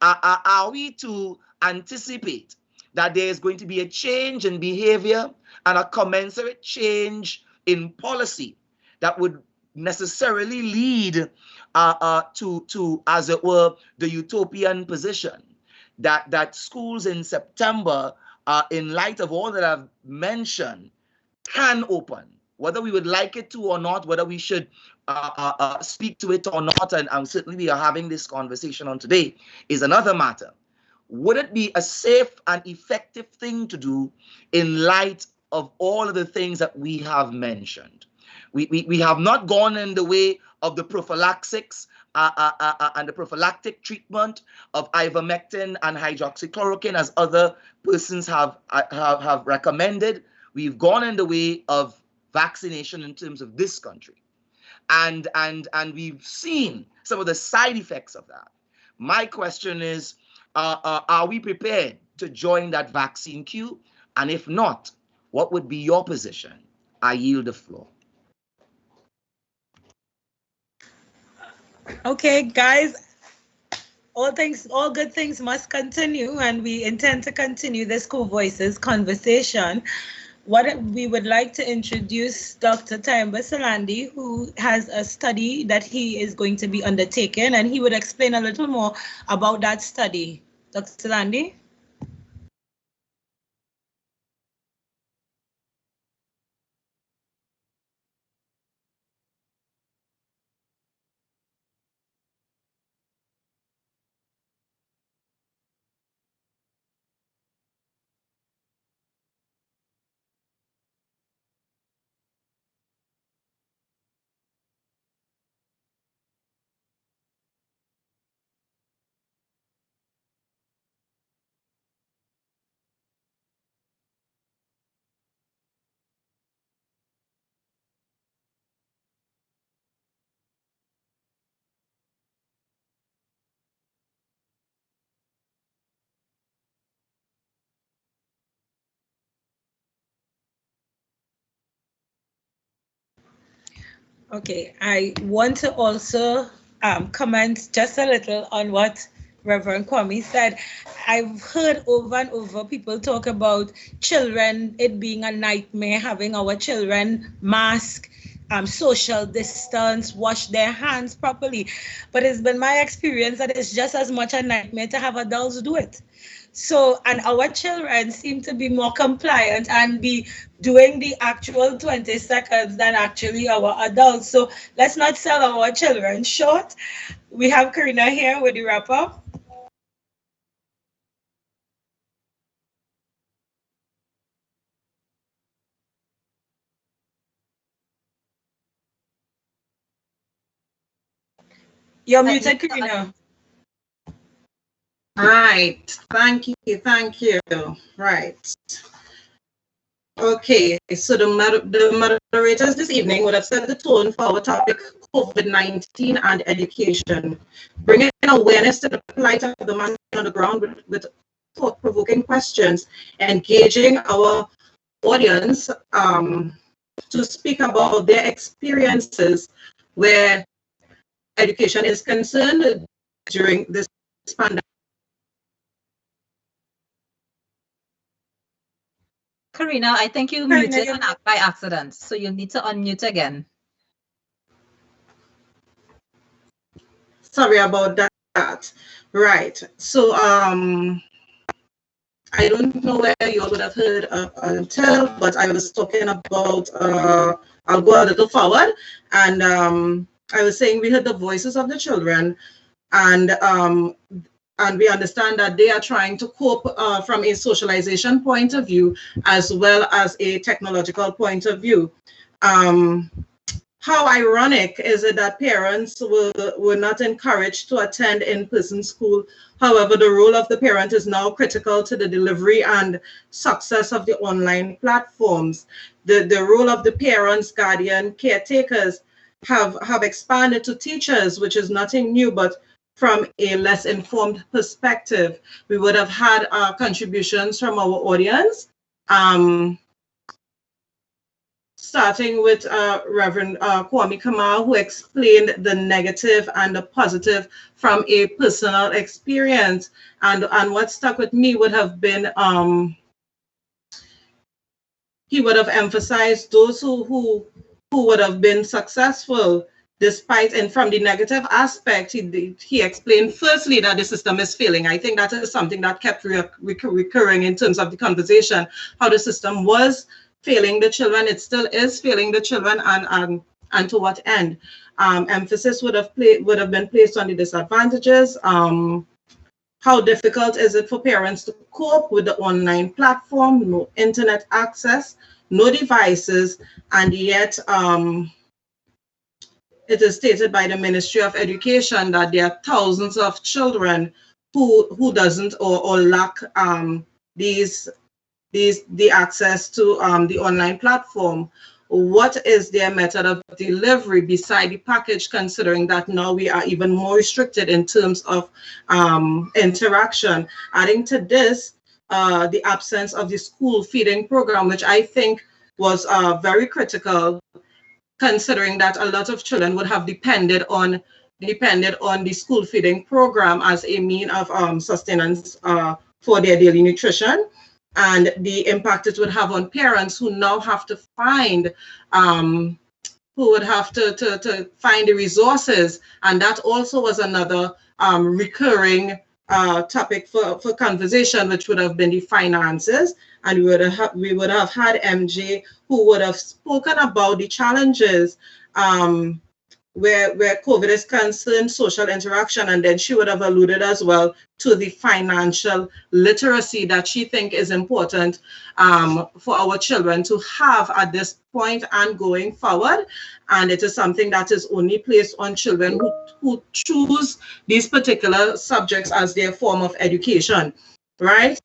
Are we to anticipate that there is going to be a change in behavior and a commensurate change in policy that would necessarily lead to, as it were, the utopian position that schools in September, in light of all that I've mentioned, can open, whether we would like it to or not, whether we should speak to it or not, and certainly we are having this conversation on today, is another matter. Would it be a safe and effective thing to do in light of all of the things that we have mentioned? We have not gone in the way of the prophylaxis and the prophylactic treatment of ivermectin and hydroxychloroquine, as other persons have recommended. We've gone in the way of vaccination in terms of this country. And we've seen some of the side effects of that. My question is, are we prepared to join that vaccine queue? And if not, what would be your position? I yield the floor. Okay, guys, all good things must continue, and we intend to continue this COVOICES conversation. What we would like to introduce Dr. Tayamba Salandi, who has a study that he is going to be undertaking, and he would explain a little more about that study. Dr. Salandi? Okay, I want to also comment just a little on what Reverend Kwame said. I've heard over and over people talk about children, it being a nightmare, having our children mask, social distance, wash their hands properly. But it's been my experience that it's just as much a nightmare to have adults do it. So, and our children seem to be more compliant and be doing the actual 20 seconds than actually our adults. So let's not sell our children short. We have Karina here with the wrap up. You're muted, Karina. Right. Thank you. Right. Okay, so the moderators this evening would have set the tone for our topic, COVID-19 and education, bringing awareness to the plight of the man on the ground with thought-provoking questions, engaging our audience to speak about their experiences where education is concerned during this pandemic. Karina, I think you muted by accident, so you need to unmute again. Sorry about that. Right. So I don't know where you would have heard until, but I was talking about I'll go a little forward, and I was saying we heard the voices of the children, and we understand that they are trying to cope from a socialization point of view as well as a technological point of view. How ironic is it that parents were not encouraged to attend in-person school? However, the role of the parent is now critical to the delivery and success of the online platforms. The role of the parents, guardian, caretakers have expanded to teachers, which is nothing new, but from a less informed perspective. We would have had contributions from our audience. starting with Reverend Kwame Kamal, who explained the negative and the positive from a personal experience. And what stuck with me would have been, he would have emphasized those who would have been successful despite, and from the negative aspect, he explained firstly that the system is failing. I think that is something that kept recurring in terms of the conversation, how the system was failing the children, it still is failing the children, and to what end. Emphasis would have been placed on the disadvantages. How difficult is it for parents to cope with the online platform, no internet access, no devices, and yet it is stated by the Ministry of Education that there are thousands of children who doesn't or lack the access to the online platform. What is their method of delivery beside the package, considering that now we are even more restricted in terms of interaction? Adding to this, the absence of the school feeding program, which I think was very critical, considering that a lot of children would have depended on the school feeding program as a mean of sustenance for their daily nutrition, and the impact it would have on parents who now have to find who would have to find the resources. And that also was another recurring topic for conversation, which would have been the finances. And we would have had MJ who would have spoken about the challenges where COVID is concerned, social interaction, and then she would have alluded as well to the financial literacy that she think is important for our children to have at this point and going forward. And it is something that is only placed on children who choose these particular subjects as their form of education, right?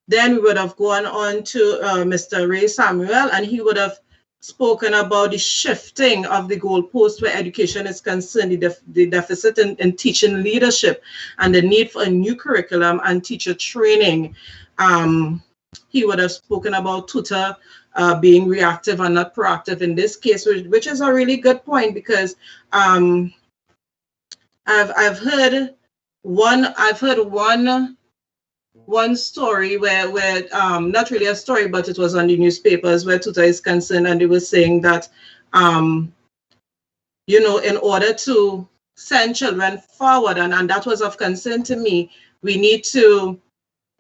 Then we would have gone on to Mr. Ray Samuel, and he would have spoken about the shifting of the goalpost where education is concerned, the deficit in teaching leadership, and the need for a new curriculum and teacher training. He would have spoken about tutor being reactive and not proactive in this case, which is a really good point, because I've heard one story where not really a story, but it was on the newspapers where tutor is concerned, and they were saying that you know, in order to send children forward, and that was of concern to me, we need to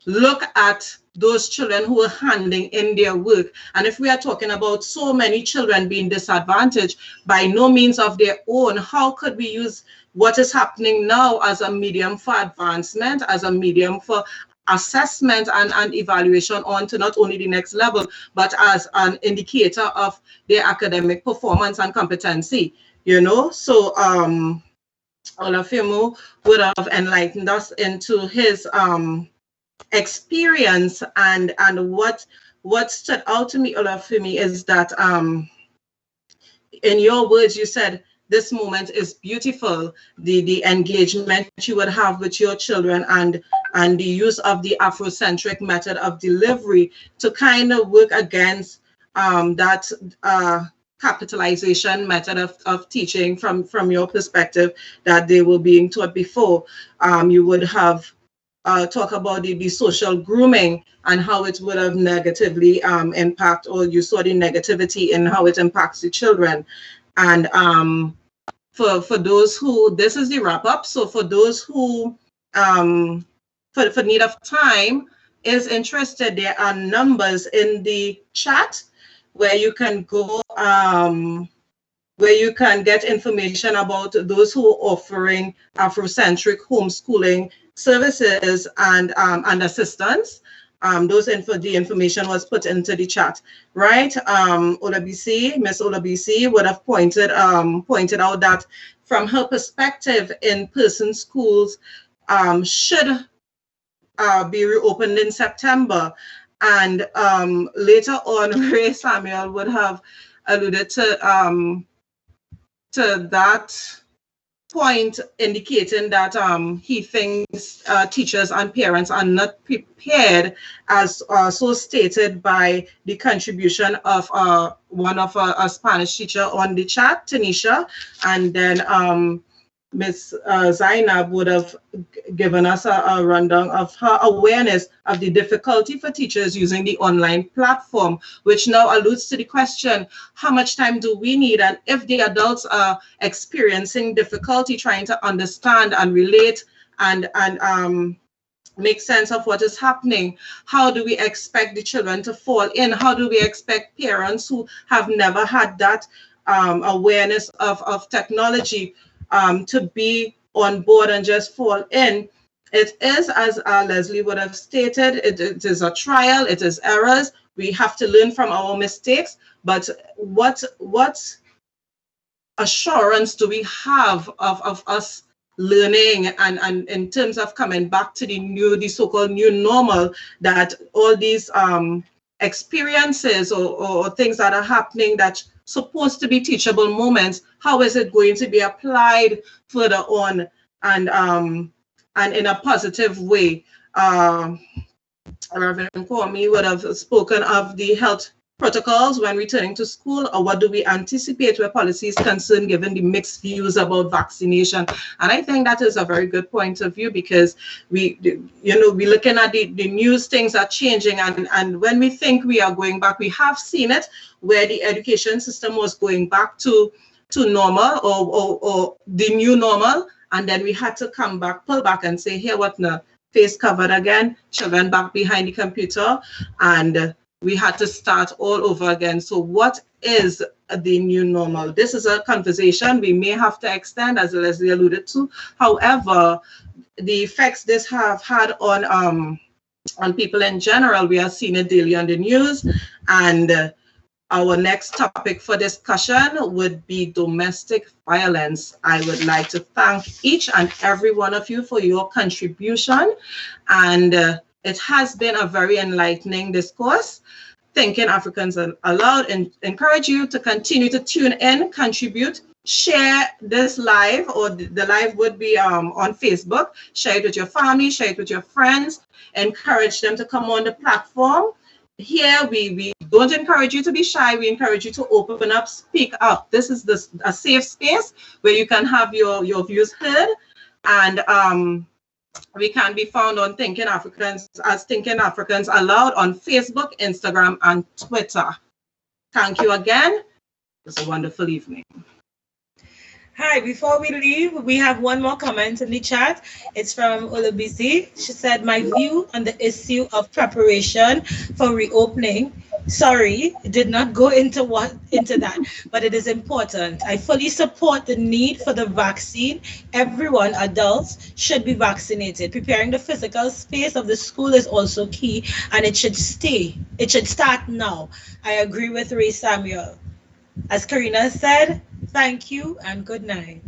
look at those children who are handing in their work. And if we are talking about so many children being disadvantaged by no means of their own, how could we use what is happening now as a medium for advancement, as a medium for assessment and evaluation on to not only the next level, but as an indicator of their academic performance and competency, you know? So Olafemo would have enlightened us into his experience, and what stood out to me, Olafemi, is that in your words, you said this moment is beautiful, the engagement you would have with your children, and the use of the Afrocentric method of delivery to kind of work against that capitalization method of teaching from your perspective that they were being taught before. You would have talk about the social grooming and how it would have negatively impact, or you saw the negativity in how it impacts the children. And for those who, this is the wrap up. So for those who, for need of time, is interested, there are numbers in the chat where you can go, where you can get information about those who are offering Afrocentric homeschooling services and assistance. The information was put into the chat, right? Miss Olabisi would have pointed out that from her perspective, in-person schools should be reopened in September. And later on, Ray Samuel would have alluded to that point indicating that he thinks teachers and parents are not prepared, as so stated by the contribution of one of a Spanish teacher on the chat, Tanisha, and then Miss Zainab would have given us a rundown of her awareness of the difficulty for teachers using the online platform, which now alludes to the question, how much time do we need? And if the adults are experiencing difficulty trying to understand and relate and make sense of what is happening, how do we expect the children to fall in? How do we expect parents who have never had that awareness of technology to be on board and just fall in? It is, as Leslie would have stated, it is a trial, it is errors. We have to learn from our mistakes, but what assurance do we have of us learning and in terms of coming back to the so-called new normal, that all these experiences or things that are happening that supposed to be teachable moments, how is it going to be applied further on and in a positive way? Reverend Kwame would have spoken of the health protocols when returning to school, or what do we anticipate where policy is concerned, given the mixed views about vaccination? And I think that is a very good point of view, because we're looking at the news, things are changing, and when we think we are going back, we have seen it where the education system was going back to normal or the new normal, and then we had to pull back and say, here, what now? Face covered again, children back behind the computer, and we had to start all over again. So what is the new normal? This is a conversation we may have to extend, as Leslie alluded to. However, the effects this have had on people in general, we are seeing it daily on the news. And our next topic for discussion would be domestic violence. I would like to thank each and every one of you for your contribution. And it has been a very enlightening discourse. Thinking Africans Aloud, and encourage you to continue to tune in, contribute, share this live, or the live would be on Facebook. Share it with your family, share it with your friends, encourage them to come on the platform. Here, we don't encourage you to be shy. We encourage you to open up, speak up. This is a safe space where you can have your views heard. And we can be found on Thinking Africans as Thinking Africans Aloud on Facebook, Instagram, and Twitter. Thank you again. It's a wonderful evening. Hi, before we leave, we have one more comment in the chat. It's from Olubisi. She said, my view on the issue of preparation for reopening, sorry, did not go into that, but it is important. I fully support the need for the vaccine. Everyone, adults, should be vaccinated. Preparing the physical space of the school is also key, and it should start now. I agree with Ray Samuel. As Karina said, thank you and good night.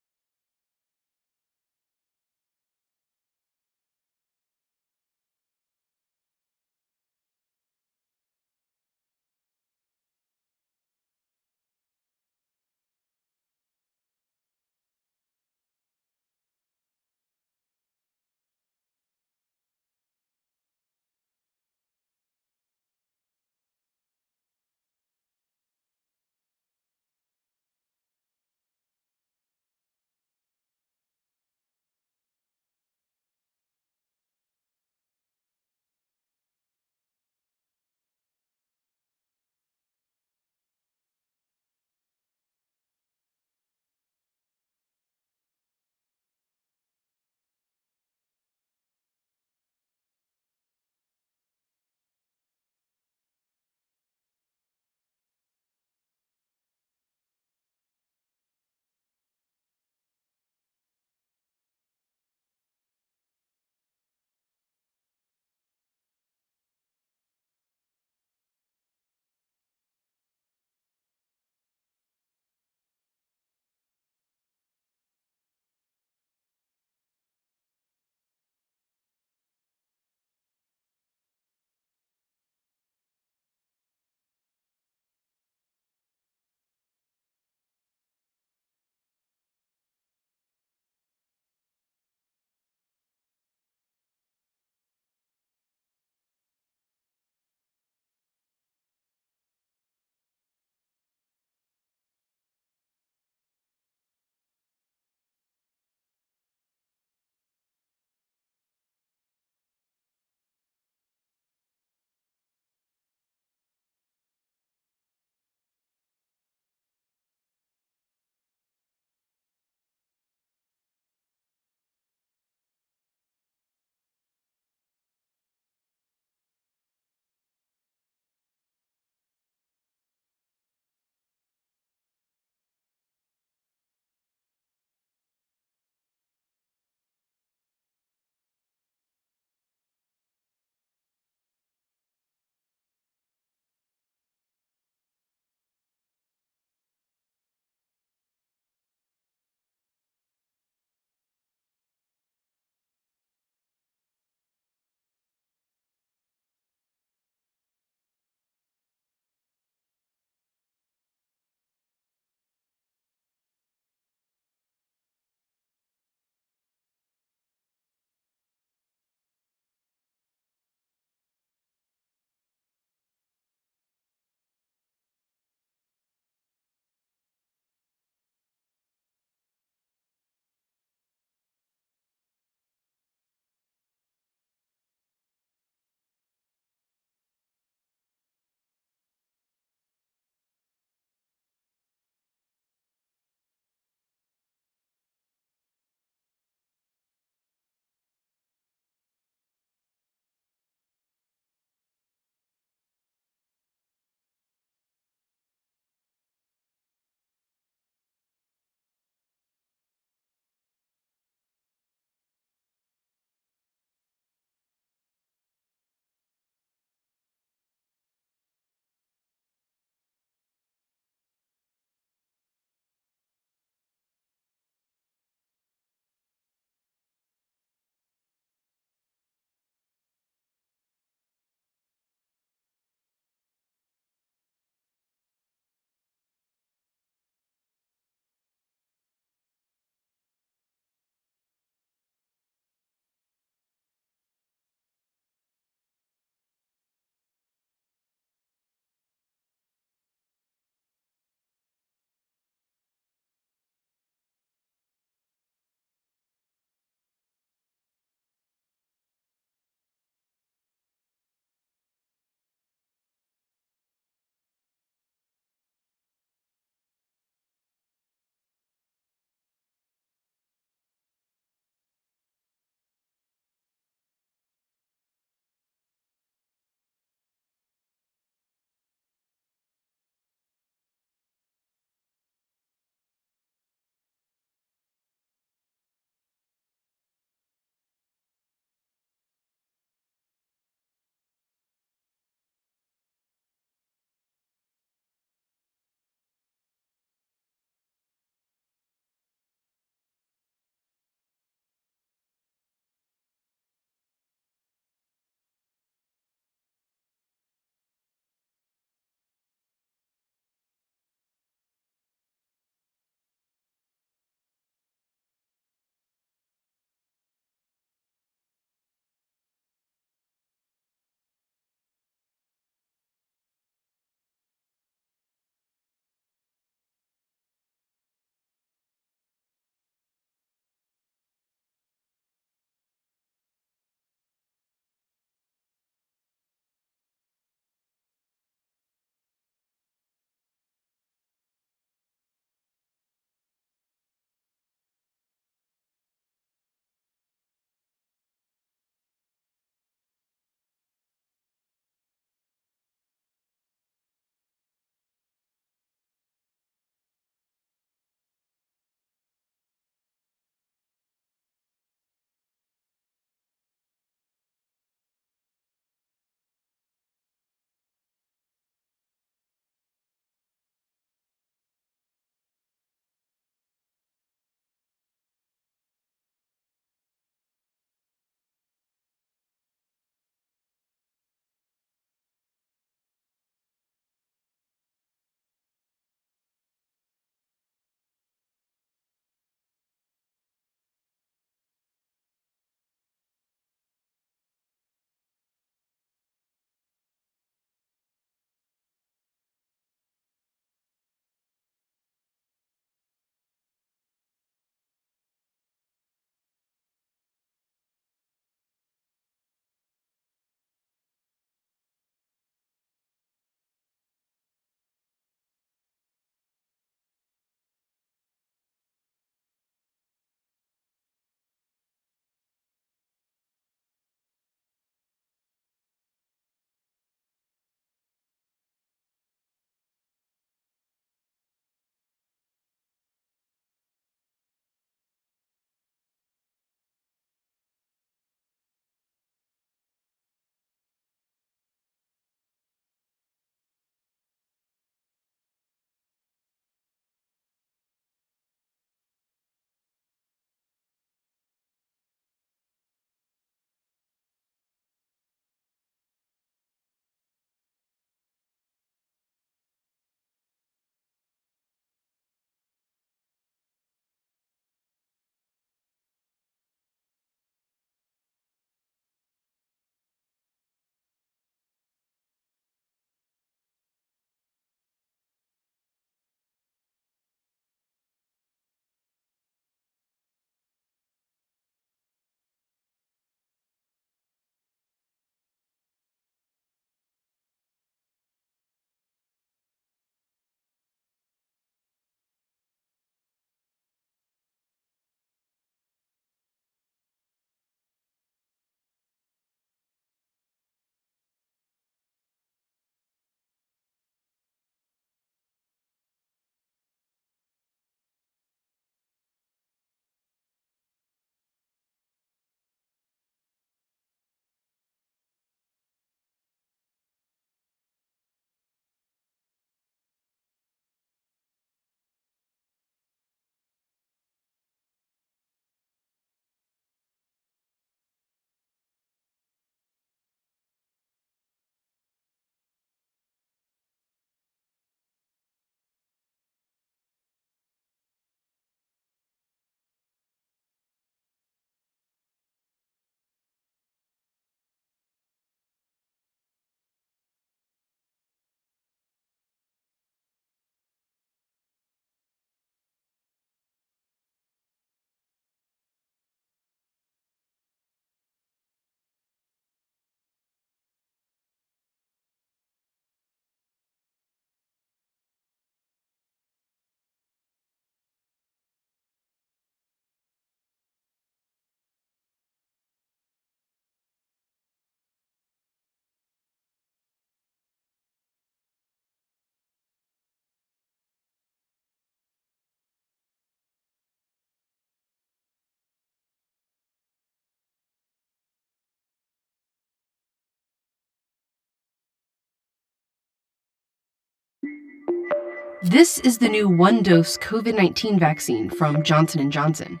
This is the new one-dose COVID-19 vaccine from Johnson & Johnson.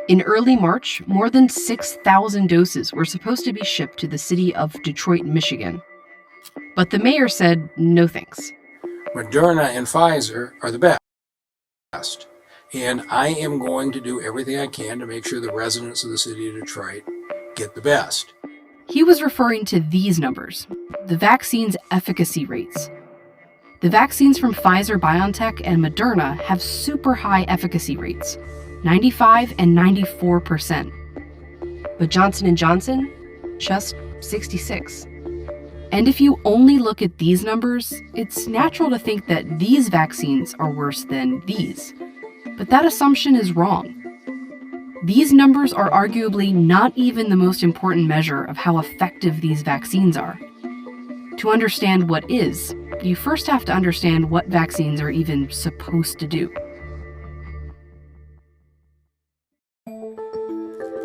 In early March, more than 6,000 doses were supposed to be shipped to the city of Detroit, Michigan. But the mayor said no thanks. Moderna and Pfizer are the best. And I am going to do everything I can to make sure the residents of the city of Detroit get the best. He was referring to these numbers, the vaccine's efficacy rates. The vaccines from Pfizer, BioNTech, and Moderna have super high efficacy rates, 95 and 94%. But Johnson & Johnson, just 66. And if you only look at these numbers, it's natural to think that these vaccines are worse than these. But that assumption is wrong. These numbers are arguably not even the most important measure of how effective these vaccines are. To understand what is, you first have to understand what vaccines are even supposed to do.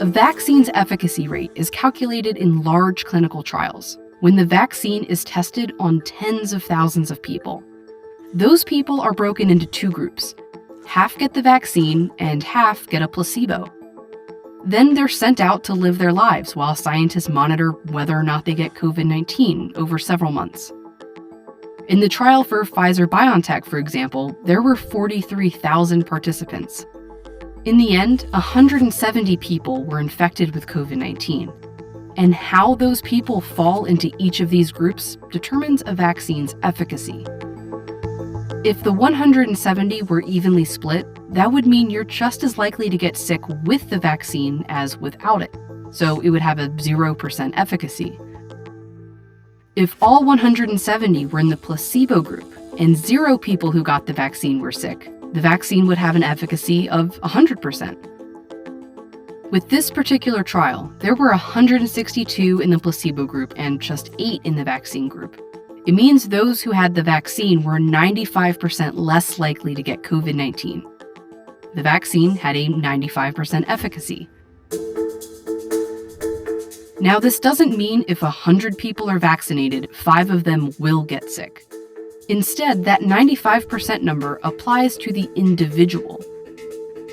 A vaccine's efficacy rate is calculated in large clinical trials, when the vaccine is tested on tens of thousands of people. Those people are broken into two groups. Half get the vaccine and half get a placebo. Then they're sent out to live their lives while scientists monitor whether or not they get COVID-19 over several months. In the trial for Pfizer-BioNTech, for example, there were 43,000 participants. In the end, 170 people were infected with COVID-19. And how those people fall into each of these groups determines a vaccine's efficacy. If the 170 were evenly split, that would mean you're just as likely to get sick with the vaccine as without it, so it would have a 0% efficacy. If all 170 were in the placebo group and 0 people who got the vaccine were sick, the vaccine would have an efficacy of 100%. With this particular trial, there were 162 in the placebo group and just 8 in the vaccine group. It means those who had the vaccine were 95% less likely to get COVID-19. The vaccine had a 95% efficacy. Now, this doesn't mean if 100 people are vaccinated, 5 of them will get sick. Instead, that 95% number applies to the individual.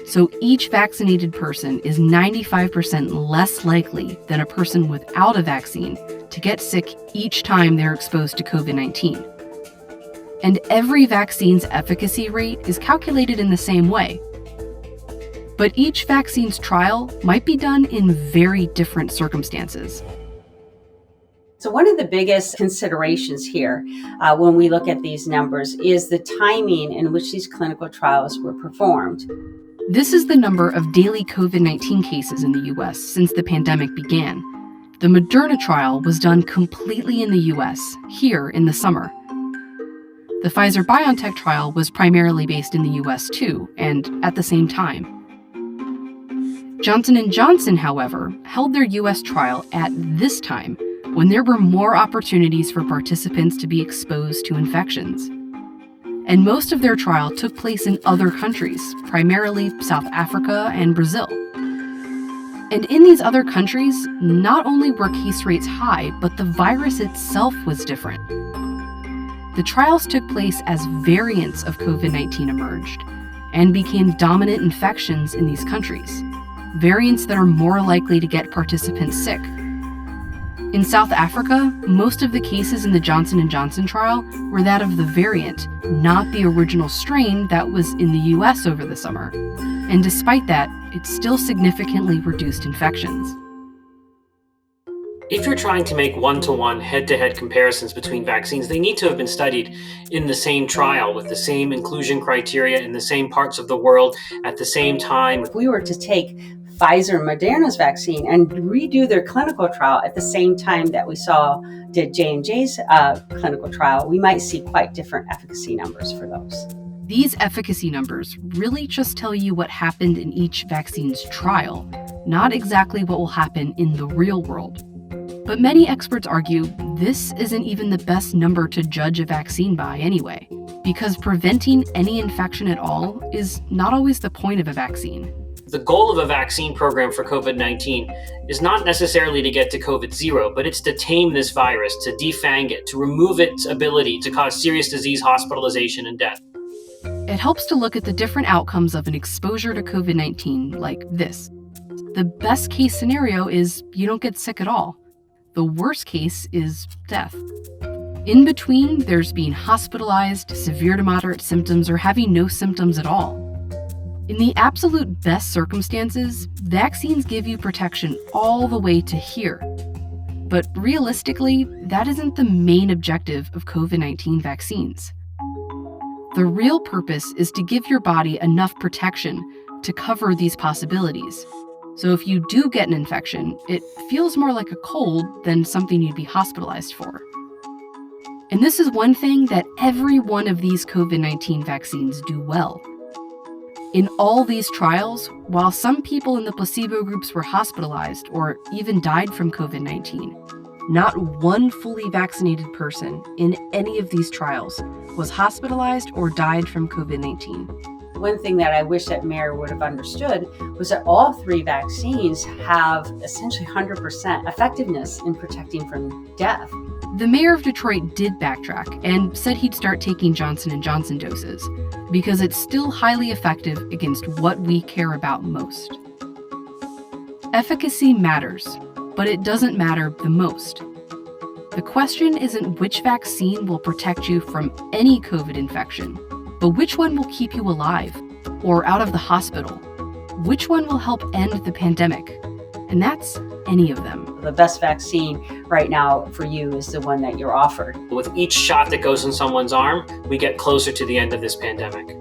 So each vaccinated person is 95% less likely than a person without a vaccine to get sick each time they're exposed to COVID-19. And every vaccine's efficacy rate is calculated in the same way. But each vaccine's trial might be done in very different circumstances. So one of the biggest considerations here when we look at these numbers is the timing in which these clinical trials were performed. This is the number of daily COVID-19 cases in the US since the pandemic began. The Moderna trial was done completely in the US, here in the summer. The Pfizer-BioNTech trial was primarily based in the US too, and at the same time. Johnson & Johnson, however, held their US trial at this time, when there were more opportunities for participants to be exposed to infections. And most of their trial took place in other countries, primarily South Africa and Brazil. And in these other countries, not only were case rates high, but the virus itself was different. The trials took place as variants of COVID-19 emerged and became dominant infections in these countries, variants that are more likely to get participants sick. In South Africa, most of the cases in the Johnson & Johnson trial were that of the variant, not the original strain that was in the US over the summer. And despite that, it still significantly reduced infections. If you're trying to make one-to-one head-to-head comparisons between vaccines, they need to have been studied in the same trial with the same inclusion criteria in the same parts of the world at the same time. If we were to take Pfizer and Moderna's vaccine and redo their clinical trial at the same time that we did J&J's clinical trial, we might see quite different efficacy numbers for those. These efficacy numbers really just tell you what happened in each vaccine's trial, not exactly what will happen in the real world. But many experts argue this isn't even the best number to judge a vaccine by anyway, because preventing any infection at all is not always the point of a vaccine. The goal of a vaccine program for COVID-19 is not necessarily to get to COVID-0, but it's to tame this virus, to defang it, to remove its ability to cause serious disease, hospitalization, and death. It helps to look at the different outcomes of an exposure to COVID-19 like this. The best case scenario is you don't get sick at all. The worst case is death. In between, there's being hospitalized, severe to moderate symptoms, or having no symptoms at all. In the absolute best circumstances, vaccines give you protection all the way to here. But realistically, that isn't the main objective of COVID-19 vaccines. The real purpose is to give your body enough protection to cover these possibilities. So if you do get an infection, it feels more like a cold than something you'd be hospitalized for. And this is one thing that every one of these COVID-19 vaccines do well. In all these trials, while some people in the placebo groups were hospitalized or even died from COVID-19, not one fully vaccinated person in any of these trials was hospitalized or died from COVID-19. One thing that I wish that Mayor would have understood was that all three vaccines have essentially 100% effectiveness in protecting from death. The mayor of Detroit did backtrack and said he'd start taking Johnson & Johnson doses because it's still highly effective against what we care about most. Efficacy matters, but it doesn't matter the most. The question isn't which vaccine will protect you from any COVID infection, but which one will keep you alive or out of the hospital? Which one will help end the pandemic? And that's any of them. The best vaccine right now for you is the one that you're offered. With each shot that goes in someone's arm, we get closer to the end of this pandemic.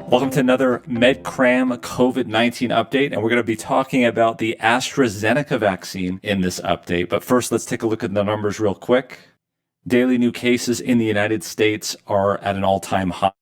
Welcome to another MedCram COVID-19 update, and we're going to be talking about the AstraZeneca vaccine in this update. But first, let's take a look at the numbers real quick. Daily new cases in the United States are at an all-time high.